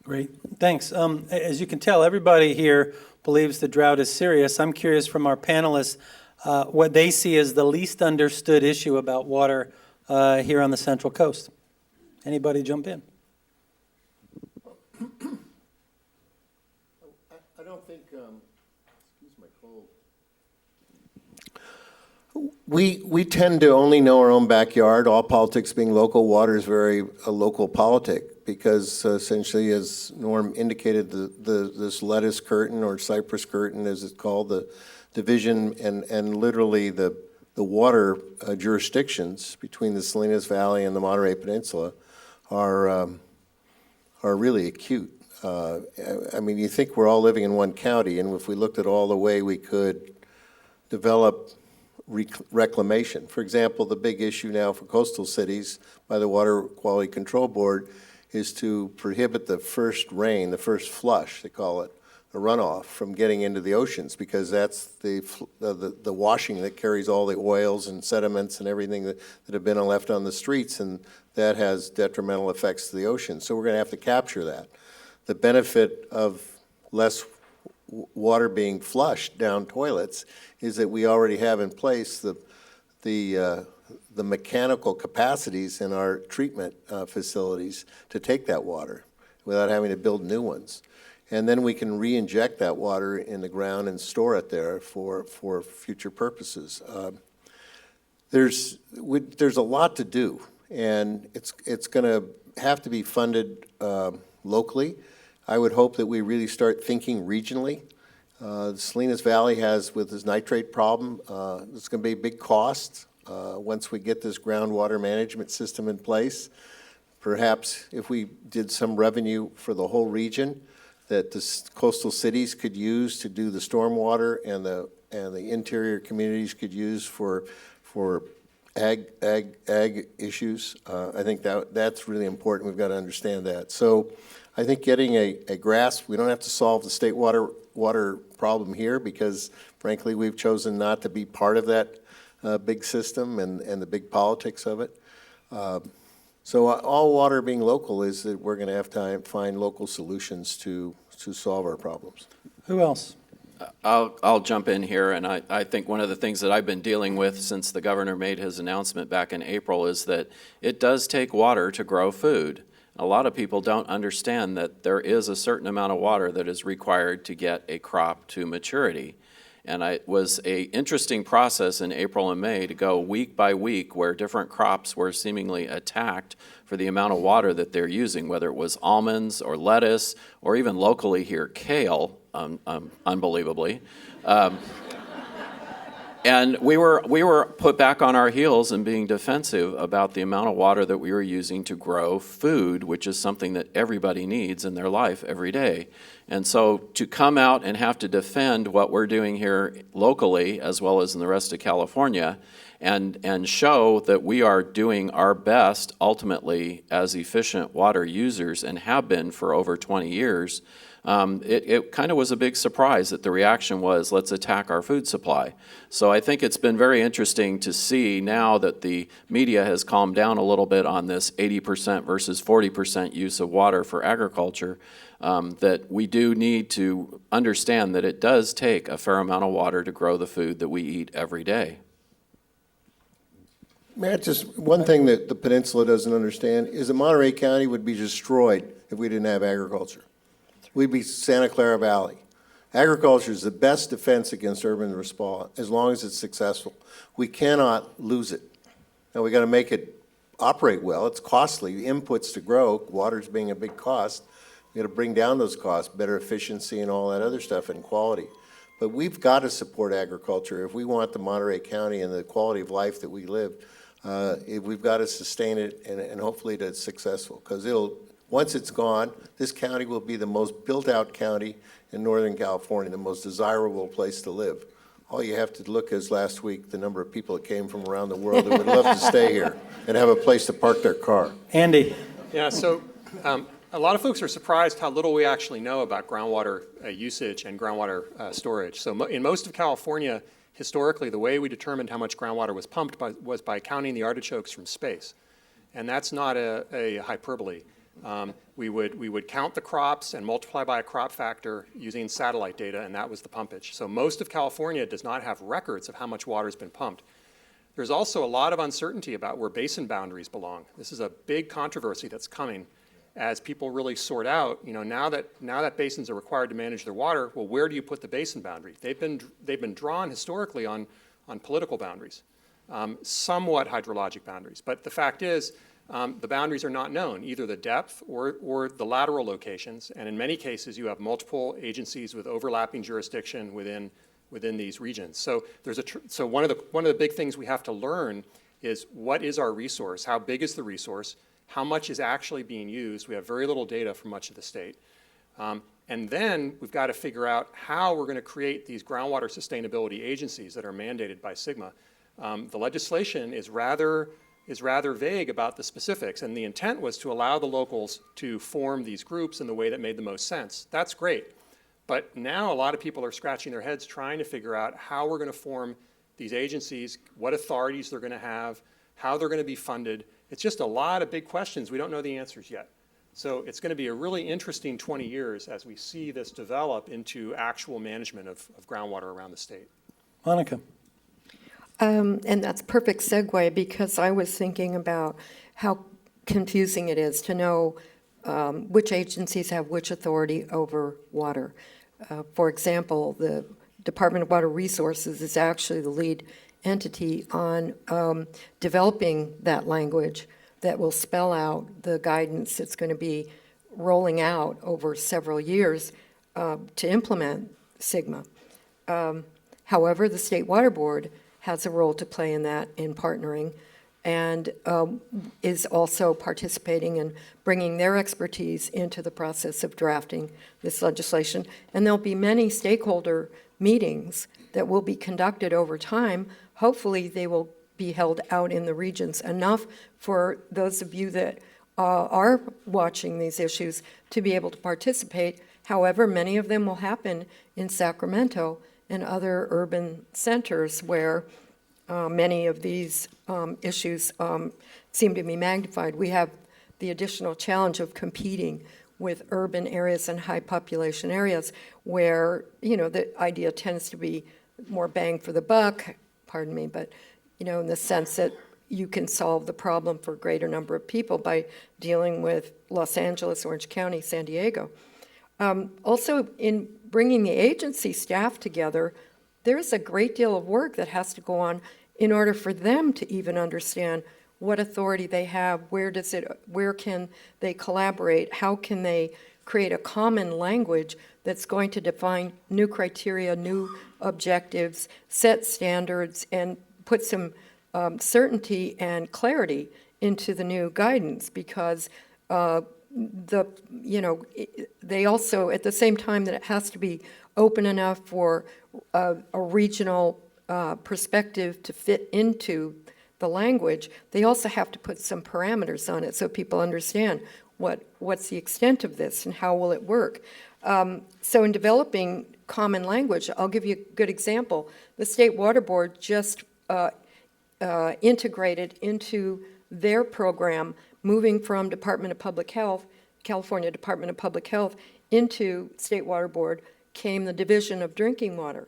Great, thanks. As you can tell, everybody here believes the drought is serious. I'm curious from our panelists what they see as the least understood issue about water here on the Central Coast. Anybody jump in? I don't think, excuse my cold. We tend to only know our own backyard, all politics being local. Water is very a local politic because essentially, as Norm indicated, this lettuce curtain or cypress curtain, as it's called, the division and literally the water jurisdictions between the Salinas Valley and the Monterey Peninsula are really acute. I mean, you think we're all living in one county, and if we looked at all the way we could develop reclamation. For example, the big issue now for coastal cities by the Water Quality Control Board is to prohibit the first rain, the first flush, they call it, the runoff, from getting into the oceans, because that's the washing that carries all the oils and sediments and everything that have been left on the streets, and that has detrimental effects to the ocean. So we're going to have to capture that. The benefit of less water being flushed down toilets is that we already have in place the mechanical capacities in our treatment facilities to take that water without having to build new ones. And then we can re-inject that water in the ground and store it there for future purposes. There's a lot to do, and it's going to have to be funded locally. I would hope that we really start thinking regionally. The Salinas Valley has, with this nitrate problem, it's going to be a big cost once we get this groundwater management system in place. Perhaps if we did some revenue for the whole region that the coastal cities could use to do the stormwater and the interior communities could use for ag issues, I think that's really important. We've got to understand that. So I think getting a grasp, we don't have to solve the state water problem here because, frankly, we've chosen not to be part of that big system and the big politics of it. So all water being local is that we're going to have to find local solutions to solve our problems. Who else? I'll jump in here, and I think one of the things that I've been dealing with since the governor made his announcement back in April is that it does take water to grow food. A lot of people don't understand that there is a certain amount of water that is required to get a crop to maturity. And it was an interesting process in April and May to go week by week where different crops were seemingly attacked for the amount of water that they're using, whether it was almonds or lettuce or even locally here, kale, unbelievably. And we were put back on our heels and being defensive about the amount of water that we were using to grow food, which is something that everybody needs in their life every day. And so to come out and have to defend what we're doing here locally as well as in the rest of California and show that we are doing our best ultimately as efficient water users and have been for over 20 years, it kind of was a big surprise that the reaction was, let's attack our food supply. So I think it's been very interesting to see now that the media has calmed down a little bit on this 80% versus 40% use of water for agriculture, that we do need to understand that it does take a fair amount of water to grow the food that we eat every day. Matt, just one thing that the peninsula doesn't understand is that Monterey County would be destroyed if we didn't have agriculture. We'd be Santa Clara Valley. Agriculture is the best defense against urban sprawl as long as it's successful. We cannot lose it. Now we got to make it operate well. It's costly. The inputs to grow, water's being a big cost. We got to bring down those costs, better efficiency and all that other stuff and quality. But we've got to support agriculture. If we want the Monterey County and the quality of life that we live, we've got to sustain it and hopefully that it's successful. Because once it's gone, this county will be the most built-out county in Northern California, the most desirable place to live. All you have to look is last week, the number of people that came from around the world that would love to stay here and have a place to park their car. Andy? Yeah, so a lot of folks are surprised how little we actually know about groundwater usage and groundwater storage. So in most of California, historically, the way we determined how much groundwater was pumped was by counting the artichokes from space. And that's not a hyperbole. We would count the crops and multiply by a crop factor using satellite data, and that was the pumpage. So most of California does not have records of how much water has been pumped. There's also a lot of uncertainty about where basin boundaries belong. This is a big controversy that's coming as people really sort out, now that basins are required to manage their water, well, where do you put the basin boundary? They've been drawn historically on political boundaries, somewhat hydrologic boundaries. But the fact is, the boundaries are not known, either the depth or the lateral locations. And in many cases, you have multiple agencies with overlapping jurisdiction within these regions. So so one of the big things we have to learn is what is our resource? How big is the resource? How much is actually being used? We have very little data for much of the state. And then we've got to figure out how we're going to create these groundwater sustainability agencies that are mandated by SGMA. The legislation is rather vague about the specifics, and the intent was to allow the locals to form these groups in the way that made the most sense. That's great. But now a lot of people are scratching their heads trying to figure out how we're going to form these agencies, what authorities they're going to have, how they're going to be funded. It's just a lot of big questions. We don't know the answers yet. So it's going to be a really interesting 20 years as we see this develop into actual management of groundwater around the state. Monica? And that's a perfect segue, because I was thinking about how confusing it is to know which agencies have which authority over water. For example, the Department of Water Resources is actually the lead entity on developing that language that will spell out the guidance that's going to be rolling out over several years to implement SGMA. However, the State Water Board has a role to play in that, in partnering, and is also participating in bringing their expertise into the process of drafting this legislation. And there'll be many stakeholder meetings that will be conducted over time. Hopefully, they will be held out in the regions enough for those of you that are watching these issues to be able to participate. However, many of them will happen in Sacramento and other urban centers where many of these issues seem to be magnified. We have the additional challenge of competing with urban areas and high population areas where, the idea tends to be more bang for the buck, pardon me, but, in the sense that you can solve the problem for a greater number of people by dealing with Los Angeles, Orange County, San Diego. Also, in bringing the agency staff together, there's a great deal of work that has to go on in order for them to even understand what authority they have, where can they collaborate, how can they create a common language that's going to define new criteria, new objectives, set standards, and put some certainty and clarity into the new guidance, because they also, at the same time that it has to be open enough for a regional perspective to fit into the language, they also have to put some parameters on it so people understand what's the extent of this and how will it work. So in developing common language, I'll give you a good example. The State Water Board just integrated into their program, moving from Department of Public Health, California Department of Public Health, into State Water Board, came the Division of Drinking Water.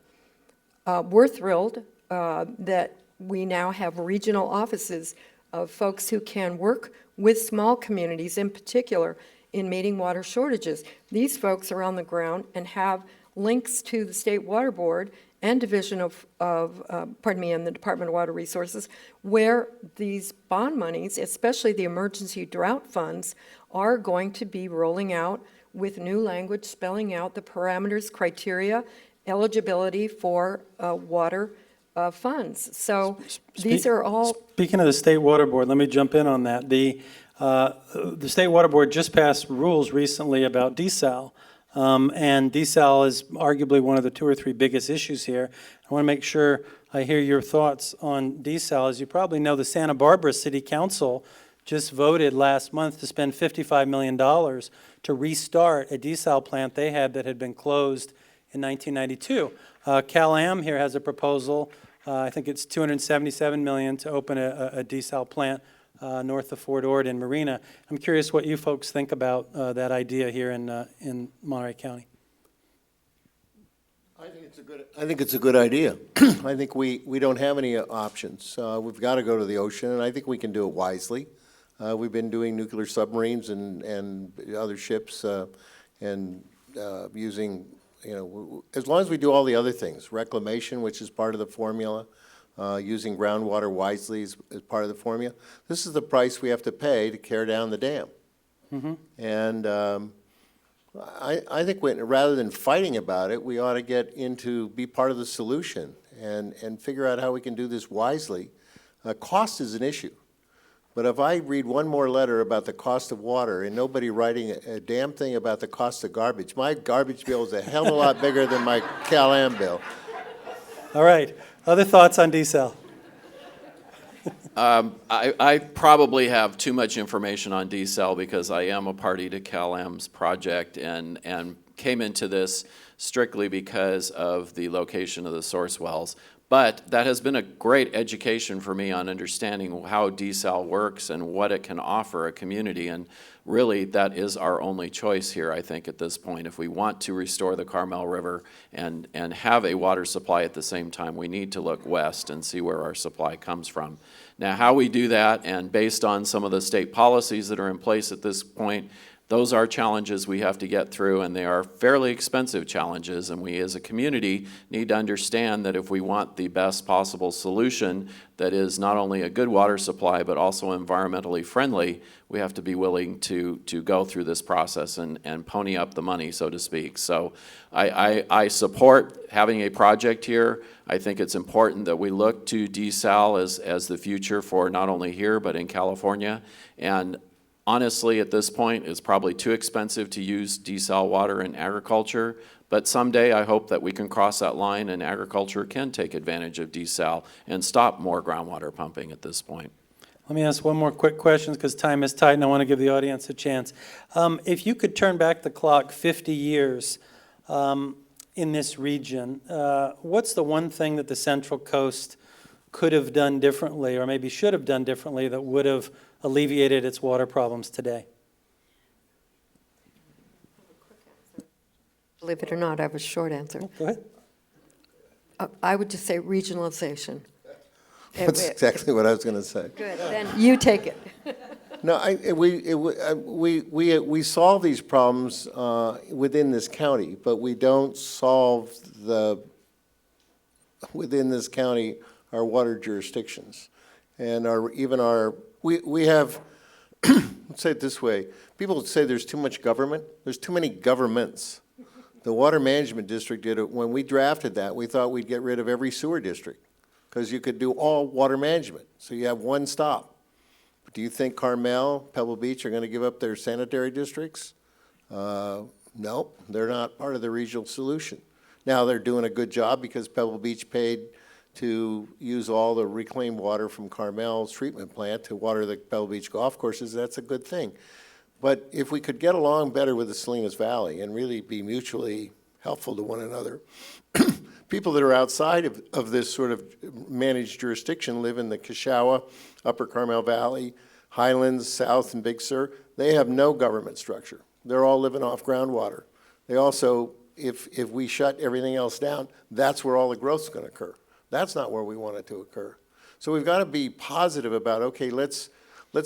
We're thrilled that we now have regional offices of folks who can work with small communities, in particular, in meeting water shortages. These folks are on the ground and have links to the State Water Board and Division and the Department of Water Resources, where these bond monies, especially the emergency drought funds, are going to be rolling out with new language spelling out the parameters, criteria, eligibility for water funds. So these are all, Speaking of the State Water Board, let me jump in on that. The State Water Board just passed rules recently about desal, and desal is arguably one of the 2 or 3 biggest issues here. I want to make sure I hear your thoughts on desal. As you probably know, the Santa Barbara City Council just voted last month to spend $55 million to restart a desal plant they had that had been closed in 1992. Cal-Am here has a proposal, I think it's $277 million to open a desal plant north of Fort Ord in Marina. I'm curious what you folks think about that idea here in Monterey County. I think it's a good idea. I think we don't have any options. We've got to go to the ocean, and I think we can do it wisely. We've been doing nuclear submarines and other ships and using, as long as we do all the other things, reclamation, which is part of the formula, using groundwater wisely is part of the formula. This is the price we have to pay to tear down the dam. Mm-hmm. And I think rather than fighting about it, we ought to be part of the solution and figure out how we can do this wisely. Cost is an issue. But if I read one more letter about the cost of water and nobody writing a damn thing about the cost of garbage, my garbage bill is a hell of a lot bigger than my Cal-Am bill. All right. Other thoughts on desal? I probably have too much information on desal because I am a party to Cal-Am's project and came into this strictly because of the location of the source wells. But that has been a great education for me on understanding how desal works and what it can offer a community. And really, that is our only choice here, I think, at this point. If we want to restore the Carmel River and have a water supply at the same time, we need to look west and see where our supply comes from. Now, how we do that, and based on some of the state policies that are in place at this point, those are challenges we have to get through, and they are fairly expensive challenges, and we as a community need to understand that if we want the best possible solution that is not only a good water supply but also environmentally friendly, we have to be willing to go through this process and pony up the money, so to speak. So I support having a project here. I think it's important that we look to desal as the future for not only here but in California. And honestly, at this point, it's probably too expensive to use desal water in agriculture, but someday I hope that we can cross that line and agriculture can take advantage of desal and stop more groundwater pumping at this point. Let me ask one more quick question because time is tight and I want to give the audience a chance. If you could turn back the clock 50 years in this region, what's the one thing that the Central Coast could have done differently or maybe should have done differently that would have alleviated its water problems today? believe it or not, I have a short answer. Go ahead. I would just say regionalization. That's exactly what I was going to say. Good, then you take it. No, we solve these problems within this county, but we don't solve within this county our water jurisdictions. And we have, let's say it this way, people say there's too much government. There's too many governments. The Water Management District did it. When we drafted that, we thought we'd get rid of every sewer district because you could do all water management. So you have one stop. But do you think Carmel, Pebble Beach are going to give up their sanitary districts? No, they're not part of the regional solution. Now they're doing a good job because Pebble Beach paid to use all the reclaimed water from Carmel's treatment plant to water the Pebble Beach golf courses. That's a good thing. But if we could get along better with the Salinas Valley and really be mutually helpful to one another, people that are outside of this sort of managed jurisdiction live in the Kashawa, Upper Carmel Valley, Highlands, South, and Big Sur. They have no government structure. They're all living off groundwater. They also, if we shut everything else down, that's where all the growth's going to occur. That's not where we want it to occur. So we've got to be positive about, okay, let's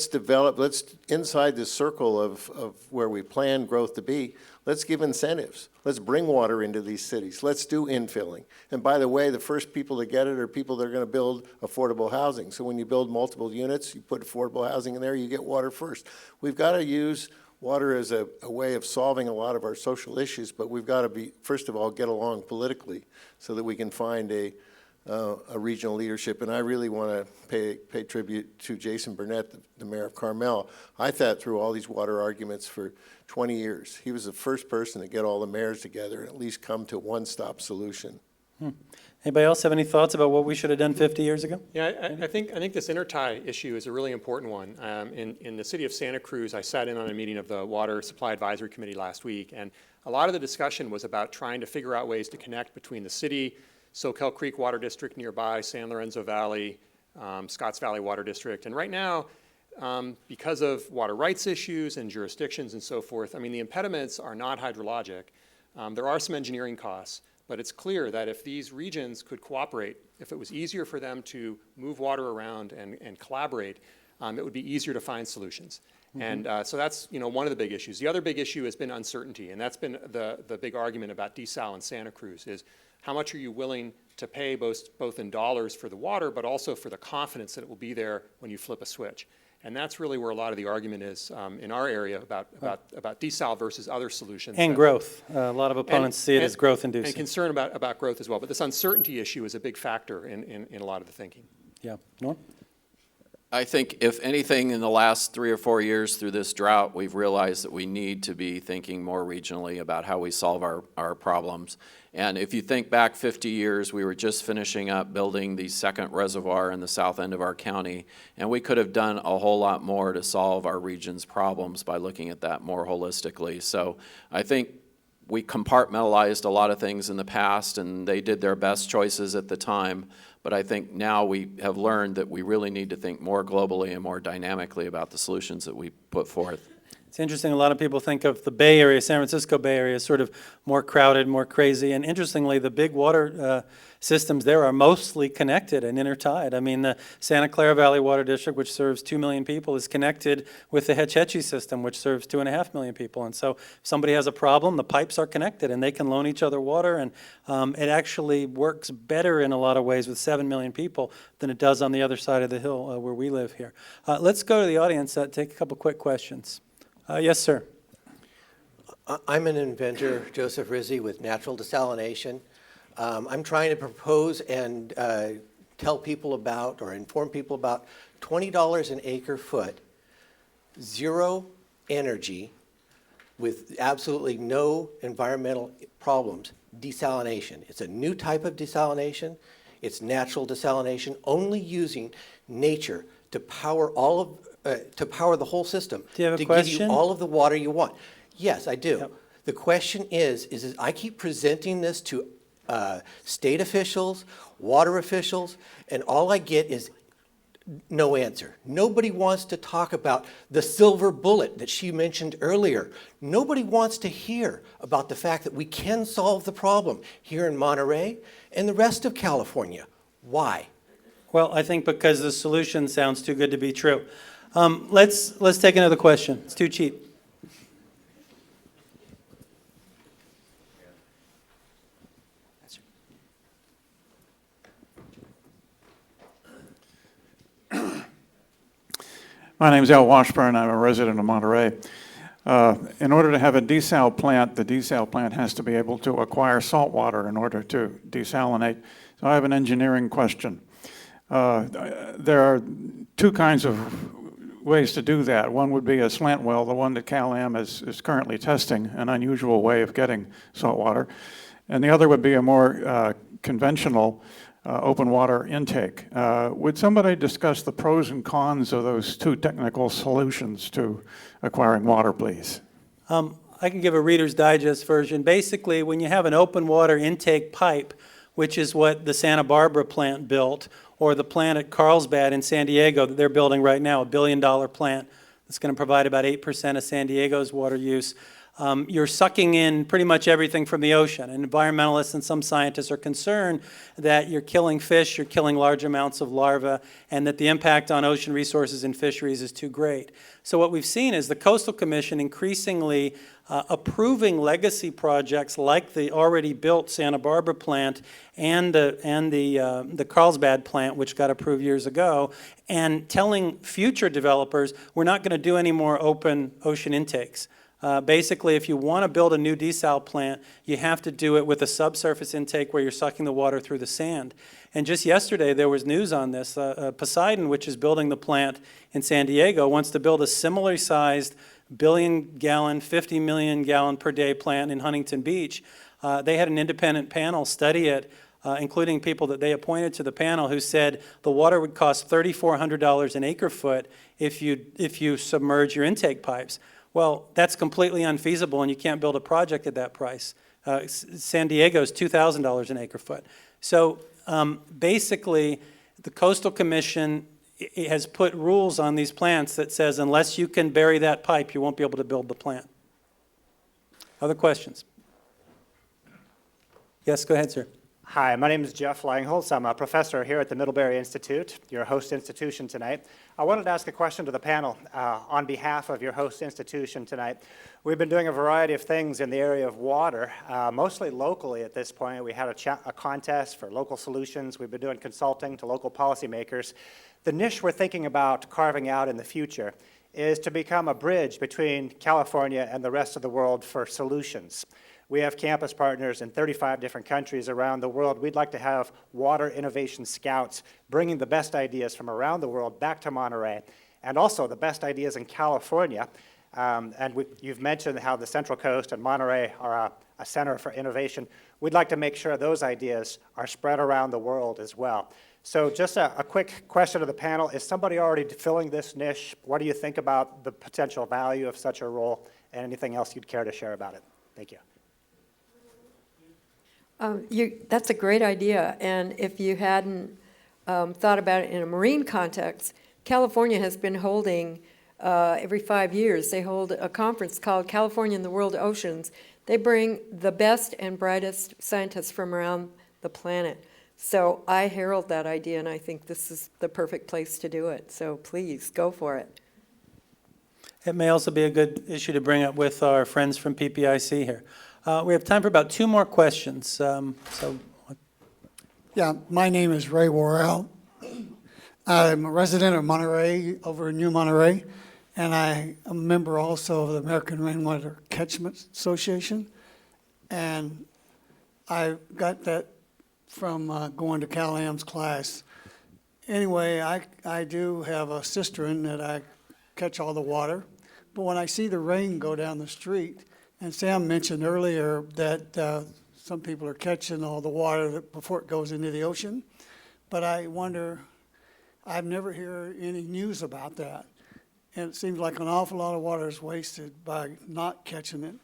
develop, inside this circle of where we plan growth to be, let's give incentives. Let's bring water into these cities. Let's do infilling. And by the way, the first people to get it are people that are going to build affordable housing. So when you build multiple units, you put affordable housing in there, you get water first. We've got to use water is a way of solving a lot of our social issues, but we've got to be, first of all, get along politically so that we can find a regional leadership. And I really want to pay tribute to Jason Burnett, the mayor of Carmel. I sat through all these water arguments for 20 years. He was the first person to get all the mayors together and at least come to a one-stop solution. Anybody else have any thoughts about what we should have done 50 years ago? Yeah, I think this intertie issue is a really important one. In the city of Santa Cruz, I sat in on a meeting of the Water Supply Advisory Committee last week, and a lot of the discussion was about trying to figure out ways to connect between the city, Soquel Creek Water District nearby, San Lorenzo Valley, Scotts Valley Water District. And right now, because of water rights issues and jurisdictions and so forth, I mean, the impediments are not hydrologic. There are some engineering costs, but it's clear that if these regions could cooperate, if it was easier for them to move water around and collaborate, it would be easier to find solutions. And so that's one of the big issues. The other big issue has been uncertainty, and that's been the big argument about desal in Santa Cruz is how much are you willing to pay both in dollars for the water, but also for the confidence that it will be there when you flip a switch. And that's really where a lot of the argument is in our area about desal versus other solutions. And growth. A lot of opponents see it as growth-inducing. And concern about growth as well. But this uncertainty issue is a big factor in a lot of the thinking. Yeah. Norm? I think if anything in the last 3 or 4 years through this drought, we've realized that we need to be thinking more regionally about how we solve our problems. And if you think back 50 years, we were just finishing up building the second reservoir in the south end of our county, and we could have done a whole lot more to solve our region's problems by looking at that more holistically. So I think we compartmentalized a lot of things in the past, and they did their best choices at the time. But I think now we have learned that we really need to think more globally and more dynamically about the solutions that we put forth. It's interesting, a lot of people think of the Bay Area, San Francisco Bay Area, as sort of more crowded, more crazy. And interestingly, the big water systems there are mostly connected and intertied. I mean, the Santa Clara Valley Water District, which serves 2 million people, is connected with the Hetch Hetchy system, which serves 2.5 million people. And so if somebody has a problem, the pipes are connected and they can loan each other water. And it actually works better in a lot of ways with 7 million people than it does on the other side of the hill where we live here. Let's go to the audience, take a couple quick questions. Yes, sir. I'm an inventor, Joseph Rizzi, with natural desalination. I'm trying to propose and tell people about or inform people about $20 an acre foot, zero energy, with absolutely no environmental problems, desalination. It's a new type of desalination. It's natural desalination, only using nature to power all of to power the whole system. Do you have a to question? give you all of the water you want. Yes, I do. Yep. The question is I keep presenting this to state officials, water officials, and all I get is no answer. Nobody wants to talk about the silver bullet that she mentioned earlier. Nobody wants to hear about the fact that we can solve the problem here in Monterey and the rest of California. Why? Well, I think because the solution sounds too good to be true. Let's take another question. It's too cheap. My name is Al Washburn. I'm a resident of Monterey. In order to have a desal plant, the desal plant has to be able to acquire salt water in order to desalinate. So I have an engineering question. There are two kinds of ways to do that. One would be a slant well, the one that Cal-Am is currently testing, an unusual way of getting salt water. And the other would be a more conventional open water intake. Would somebody discuss the pros and cons of those two technical solutions to acquiring water, please? I can give a Reader's Digest version. Basically, when you have an open water intake pipe, which is what the Santa Barbara plant built, or the plant at Carlsbad in San Diego that they're building right now, $1 billion plant that's going to provide about 8% of San Diego's water use. you're sucking in pretty much everything from the ocean. And environmentalists and some scientists are concerned that you're killing fish, you're killing large amounts of larvae, and that the impact on ocean resources and fisheries is too great. So what we've seen is the Coastal Commission increasingly approving legacy projects like the already built Santa Barbara plant and the Carlsbad plant, which got approved years ago, and telling future developers, we're not going to do any more open ocean intakes. Basically, if you want to build a new desal plant, you have to do it with a subsurface intake where you're sucking the water through the sand. And just yesterday, there was news on this. Poseidon, which is building the plant in San Diego, wants to build a similarly sized billion-gallon, 50 million gallon per day plant in Huntington Beach. They had an independent panel study it, including people that they appointed to the panel, who said the water would cost $3,400 an acre foot if you submerge your intake pipes. Well, that's completely unfeasible, and you can't build a project at that price. San Diego is $2,000 an acre foot. So basically, the Coastal Commission has put rules on these plants that says unless you can bury that pipe, you won't be able to build the plant. Other questions? Yes, go ahead, sir. Hi, my name is Jeff Langholz. I'm a professor here at the Middlebury Institute, your host institution tonight. I wanted to ask a question to the panel on behalf of your host institution tonight. We've been doing a variety of things in the area of water, mostly locally at this point. We had a contest for local solutions. We've been doing consulting to local policymakers. The niche we're thinking about carving out in the future is to become a bridge between California and the rest of the world for solutions. We have campus partners in 35 different countries around the world. We'd like to have water innovation scouts bringing the best ideas from around the world back to Monterey, and also the best ideas in California. You've mentioned how the Central Coast and Monterey are a center for innovation. We'd like to make sure those ideas are spread around the world as well. So just a quick question to the panel. Is somebody already filling this niche? What do you think about the potential value of such a role, and anything else you'd care to share about it? Thank you. That's a great idea, and if you hadn't thought about it in a marine context, California has been holding, every 5 years, they hold a conference called California and the World Oceans. They bring the best and brightest scientists from around the planet. So I herald that idea, and I think this is the perfect place to do it. So please, go for it. It may also be a good issue to bring up with our friends from PPIC here. We have time for about 2 more questions. Yeah, my name is Ray Worrell. I'm a resident of Monterey, over in New Monterey, and I'm a member also of the American Rainwater Catchment Association. And I got that from going to Cal Am's class. Anyway, I do have a cistern that I catch all the water, but when I see the rain go down the street, and Sam mentioned earlier that some people are catching all the water before it goes into the ocean. But I wonder, I've never heard any news about that. And it seems like an awful lot of water is wasted by not catching it.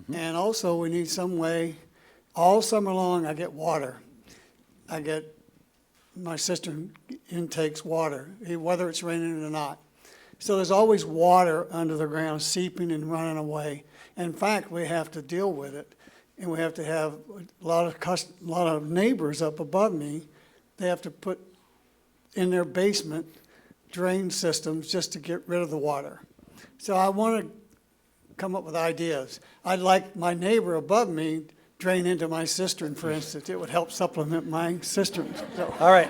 Mm-hmm. And also we need some way, all summer long I get water. My cistern intakes water, whether it's raining or not. So there's always water under the ground seeping and running away. In fact, we have to deal with it, and we have to have a lot of neighbors up above me. They have to put in their basement drain systems just to get rid of the water. So I want to come up with ideas. I'd like my neighbor above me drain into my cistern, for instance. It would help supplement my cistern. So. All right,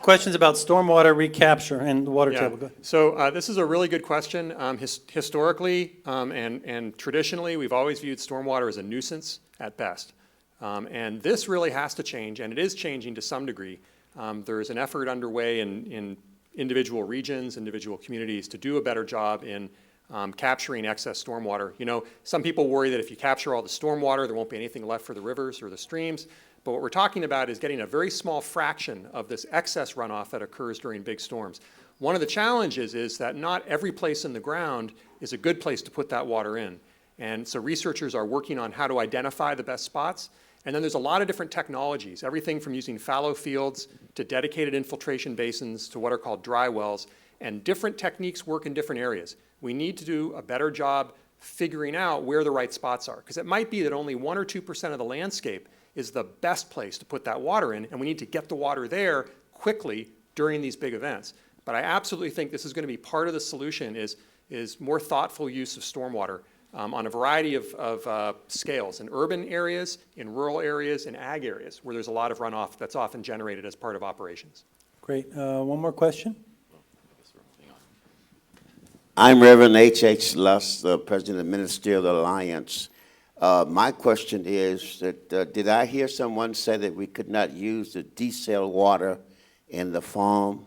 questions about stormwater recapture and the water table. Go. So this is a really good question. Historically and traditionally, we've always viewed stormwater as a nuisance at best. And this really has to change, and it is changing to some degree. There's an effort underway in individual regions, individual communities to do a better job in capturing excess stormwater. You know, some people worry that if you capture all the stormwater, there won't be anything left for the rivers or the streams. But what we're talking about is getting a very small fraction of this excess runoff that occurs during big storms. One of the challenges is that not every place in the ground is a good place to put that water in. And so researchers are working on how to identify the best spots. And then there's a lot of different technologies, everything from using fallow fields to dedicated infiltration basins to what are called dry wells. And different techniques work in different areas. We need to do a better job figuring out where the right spots are. Because it might be that only 1 or 2% of the landscape is the best place to put that water in, and we need to get the water there quickly during these big events. But I absolutely think this is going to be part of the solution is more thoughtful use of stormwater on a variety of scales, in urban areas, in rural areas, in ag areas, where there's a lot of runoff that's often generated as part of operations. Great. One more question? I'm Reverend H.H. Luss, the President of the Ministerial Alliance. My question is that did I hear someone say that we could not use the desal water in the farm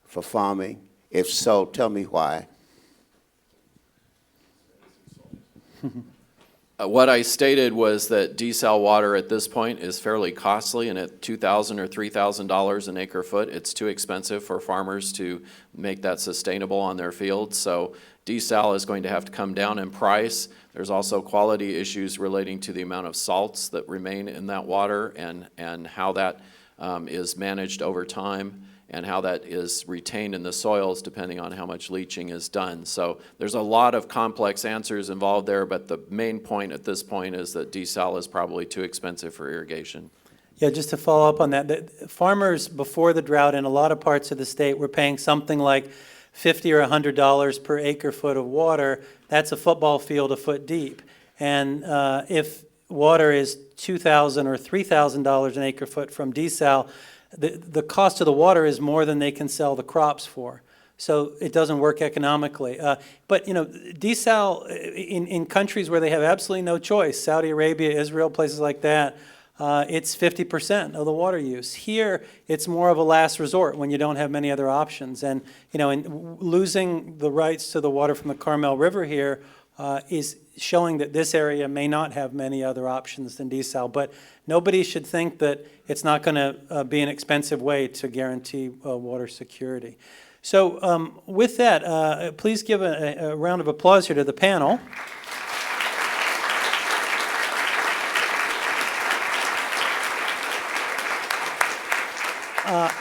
for farming? If so, tell me why. What I stated was that desal water at this point is fairly costly, and at $2,000 or $3,000 an acre foot, it's too expensive for farmers to make that sustainable on their fields. So desal is going to have to come down in price. There's also quality issues relating to the amount of salts that remain in that water and how that is managed over time, and how that is retained in the soils depending on how much leaching is done. So there's a lot of complex answers involved there, but the main point at this point is that desal is probably too expensive for irrigation. Yeah, just to follow up on that, the farmers before the drought in a lot of parts of the state were paying something like $50 or $100 per acre foot of water. That's a football field a foot deep. And if water is $2,000 or $3,000 an acre foot from desal, the cost of the water is more than they can sell the crops for. So it doesn't work economically. But, you know, desal in countries where they have absolutely no choice, Saudi Arabia, Israel, places like that, it's 50% of the water use. Here, it's more of a last resort when you don't have many other options. And, you know, in losing the rights to the water from the Carmel River here is showing that this area may not have many other options than desal. But nobody should think that it's not going to be an expensive way to guarantee water security. So with that, please give a round of applause here to the panel.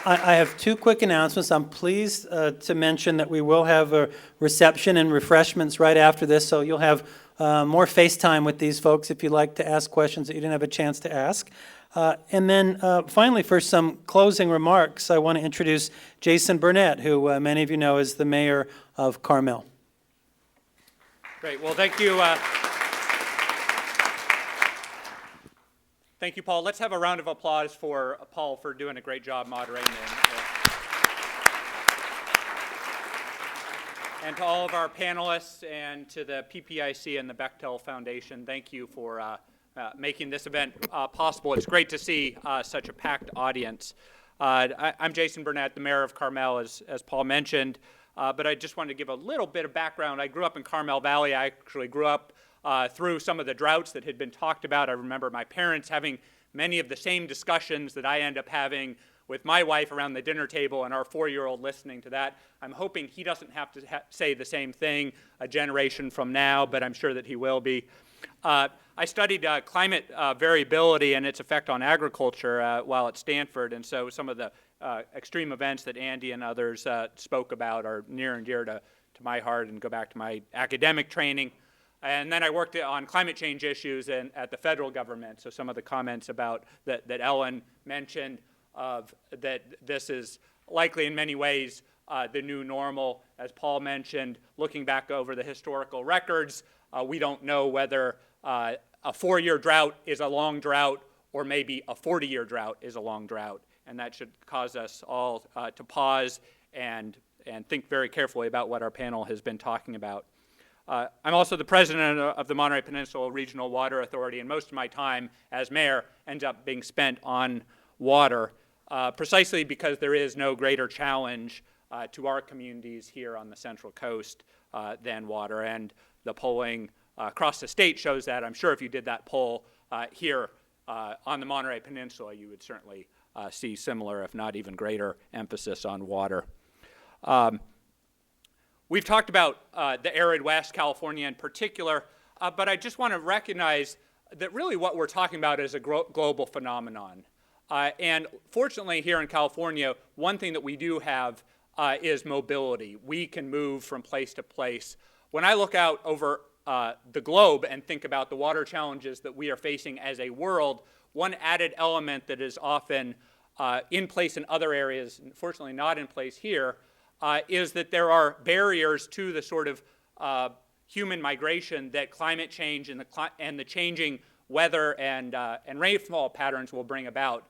I have two quick announcements. I'm pleased to mention that we will have a reception and refreshments right after this, so you'll have more FaceTime with these folks if you'd like to ask questions that you didn't have a chance to ask. And then finally, for some closing remarks, I want to introduce Jason Burnett, who many of you know is the mayor of Carmel. Great. Well, thank you. Thank you, Paul. Let's have a round of applause for Paul for doing a great job moderating. And to all of our panelists and to the PPIC and the Bechtel Foundation, thank you for making this event possible. It's great to see such a packed audience. I'm Jason Burnett, the mayor of Carmel, as Paul mentioned, but I just wanted to give a little bit of background. I grew up in Carmel Valley. I actually grew up through some of the droughts that had been talked about. I remember my parents having many of the same discussions that I end up having with my wife around the dinner table and our 4-year-old listening to that. I'm hoping he doesn't have to say the same thing a generation from now, but I'm sure that he will be. I studied climate variability and its effect on agriculture while at Stanford, and so some of the extreme events that Andy and others spoke about are near and dear to my heart and go back to my academic training. And then I worked on climate change issues at the federal government, so some of the comments about that Ellen mentioned of that this is likely in many ways the new normal. As Paul mentioned, looking back over the historical records, we don't know whether a 4-year drought is a long drought or maybe a 40-year drought is a long drought. And that should cause us all to pause and think very carefully about what our panel has been talking about. I'm also the president of the Monterey Peninsula Regional Water Authority, and most of my time as mayor ends up being spent on water, precisely because there is no greater challenge to our communities here on the Central Coast than water. And the polling across the state shows that. I'm sure if you did that poll here on the Monterey Peninsula, you would certainly see similar, if not even greater, emphasis on water. We've talked about the arid West, California in particular, but I just want to recognize that really what we're talking about is a global phenomenon. And fortunately here in California, one thing that we do have is mobility. We can move from place to place. When I look out over the globe and think about the water challenges that we are facing as a world, one added element that is often in place in other areas, unfortunately not in place here, is that there are barriers to the sort of human migration that climate change and the changing weather and rainfall patterns will bring about.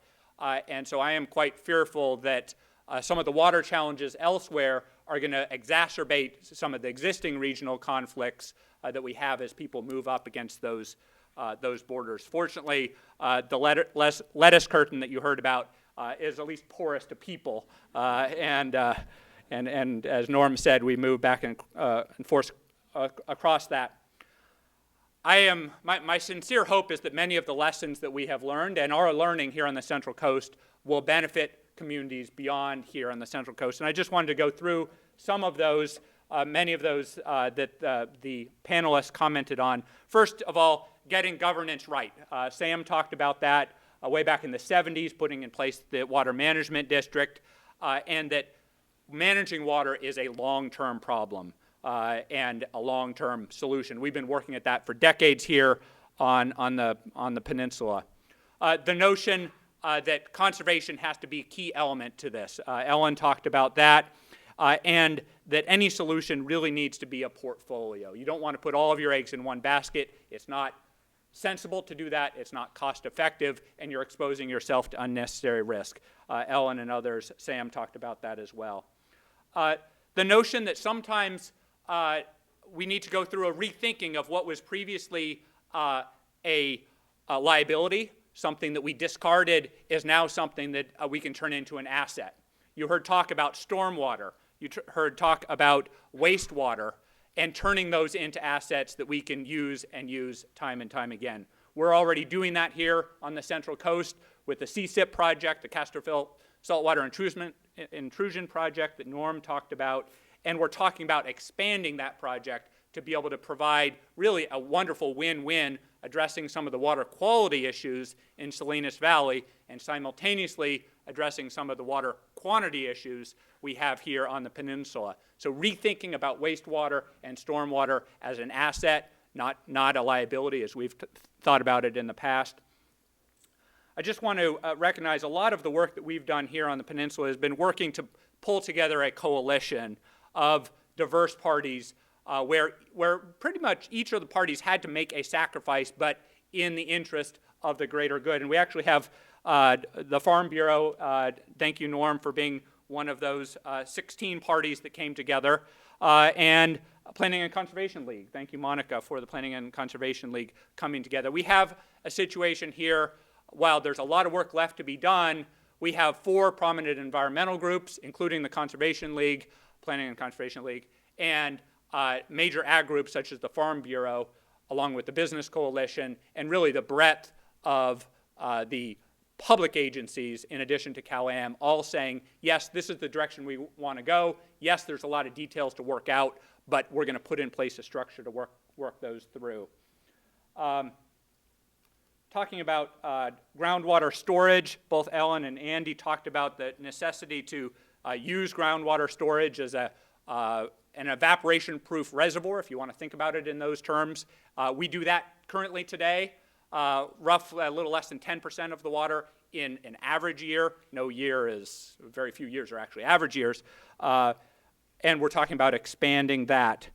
And so I am quite fearful that some of the water challenges elsewhere are going to exacerbate some of the existing regional conflicts that we have as people move up against those borders. Fortunately, the lettuce curtain that you heard about is at least porous to people, and as Norm said, we move back and forth across that. My sincere hope is that many of the lessons that we have learned and are learning here on the Central Coast will benefit communities beyond here on the Central Coast. And I just wanted to go through some of those, many of those that the panelists commented on. First of all, getting governance right. Sam talked about that way back in the 70s, putting in place the Water Management District, and that managing water is a long-term problem and a long-term solution. We've been working at that for decades here on the peninsula. The notion that conservation has to be a key element to this. Ellen talked about that, and that any solution really needs to be a portfolio. You don't want to put all of your eggs in one basket. It's not sensible to do that. It's not cost effective, and you're exposing yourself to unnecessary risk. Ellen and others, Sam talked about that as well. The notion that sometimes we need to go through a rethinking of what was previously a liability, something that we discarded is now something that we can turn into an asset. You heard talk about stormwater. You heard talk about wastewater and turning those into assets that we can use and use time and time again. We're already doing that here on the Central Coast with the CSIP project, the Castorville Saltwater Intrusion Project that Norm talked about, and we're talking about expanding that project to be able to provide really a wonderful win-win addressing some of the water quality issues in Salinas Valley and simultaneously addressing some of the water quantity issues we have here on the peninsula. So rethinking about wastewater and stormwater as an asset, not a liability as we've thought about it in the past. I just want to recognize a lot of the work that we've done here on the peninsula has been working to pull together a coalition of diverse parties where pretty much each of the parties had to make a sacrifice, but in the interest of the greater good. And we actually have the Farm Bureau, thank you, Norm, for being one of those 16 parties that came together, and Planning and Conservation League. Thank you, Monica, for the Planning and Conservation League coming together. We have a situation here, while there's a lot of work left to be done, we have 4 prominent environmental groups, including the Conservation League, Planning and Conservation League, and major ag groups such as the Farm Bureau, along with the Business Coalition, and really the breadth of the public agencies, in addition to CalAM, all saying, yes, this is the direction we want to go. Yes, there's a lot of details to work out, but we're going to put in place a structure to work those through. Talking about groundwater storage, both Ellen and Andy talked about the necessity to use groundwater storage as an evaporation-proof reservoir, if you want to think about it in those terms. We do that currently today. Roughly a little less than 10% of the water in an average year. No year is, very few years are actually average years. And we're talking about expanding that.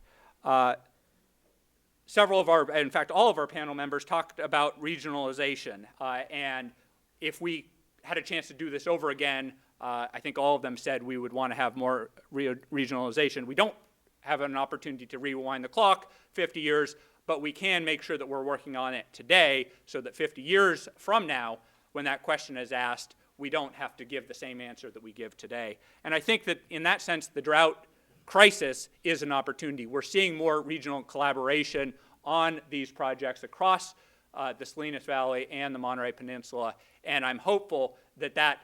Several of our, in fact, all of our panel members talked about regionalization. And if we had a chance to do this over again, I think all of them said we would want to have more regionalization. We don't have an opportunity to rewind the clock 50 years, but we can make sure that we're working on it today so that 50 years from now, when that question is asked, we don't have to give the same answer that we give today. And I think that in that sense, the drought crisis is an opportunity. We're seeing more regional collaboration on these projects across the Salinas Valley and the Monterey Peninsula, and I'm hopeful that that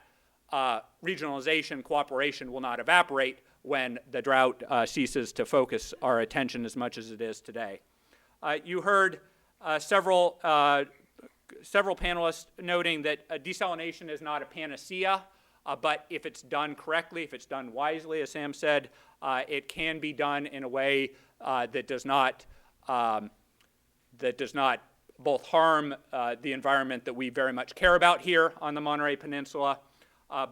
regionalization cooperation will not evaporate when the drought ceases to focus our attention as much as it is today. You heard several panelists noting that desalination is not a panacea, but if it's done correctly, if it's done wisely, as Sam said, it can be done in a way that does not that does not both harm the environment that we very much care about here on the Monterey Peninsula,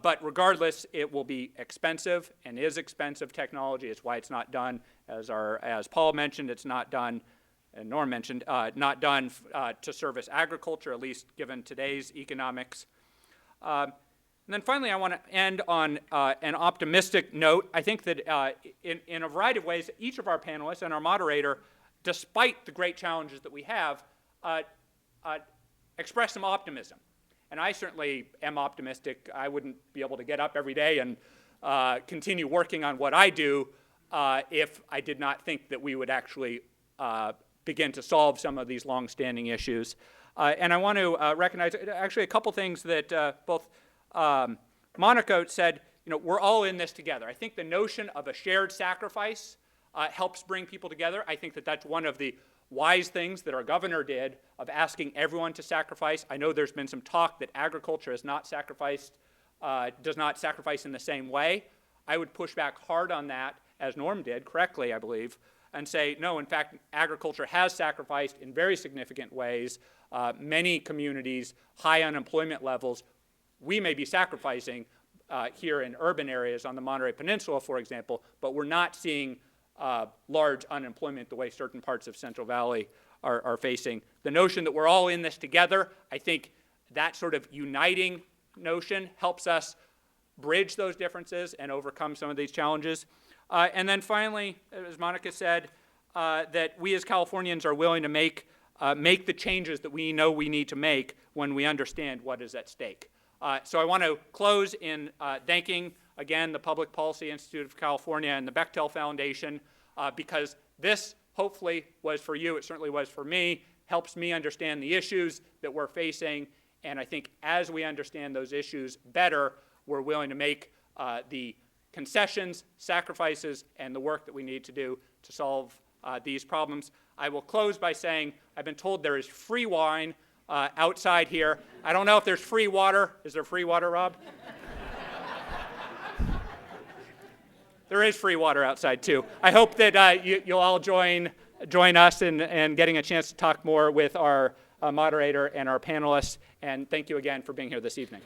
but regardless, it will be expensive and is expensive technology. It's why it's not done, as Paul mentioned, it's not done, and Norm mentioned, not done to service agriculture, at least given today's economics. And then finally, I want to end on an optimistic note. I think that in a variety of ways, each of our panelists and our moderator, despite the great challenges that we have, express some optimism. And I certainly am optimistic. I wouldn't be able to get up every day and continue working on what I do if I did not think that we would actually begin to solve some of these long-standing issues. And I want to recognize actually a couple things that both Monica said. We're all in this together. I think the notion of a shared sacrifice helps bring people together. I think that that's one of the wise things that our governor did of asking everyone to sacrifice. I know there's been some talk that agriculture is not sacrificed, does not sacrifice in the same way. I would push back hard on that, as Norm did, correctly, I believe, and say, no, in fact, agriculture has sacrificed in very significant ways. Many communities, high unemployment levels, we may be sacrificing here in urban areas on the Monterey Peninsula, for example, but we're not seeing large unemployment the way certain parts of Central Valley are facing. The notion that we're all in this together, I think that sort of uniting notion helps us bridge those differences and overcome some of these challenges. And then finally, as Monica said, that we as Californians are willing to make the changes that we know we need to make when we understand what is at stake. So I want to close in thanking again, the Public Policy Institute of California and the Bechtel Foundation, because this hopefully was for you, it certainly was for me, helps me understand the issues that we're facing, and I think as we understand those issues better, we're willing to make the concessions, sacrifices, and the work that we need to do to solve these problems. I will close by saying I've been told there is free wine outside here. I don't know if there's free water. Is there free water, Rob? There is free water outside, too. I hope that you'll all join us in getting a chance to talk more with our moderator and our panelists. And thank you again for being here this evening.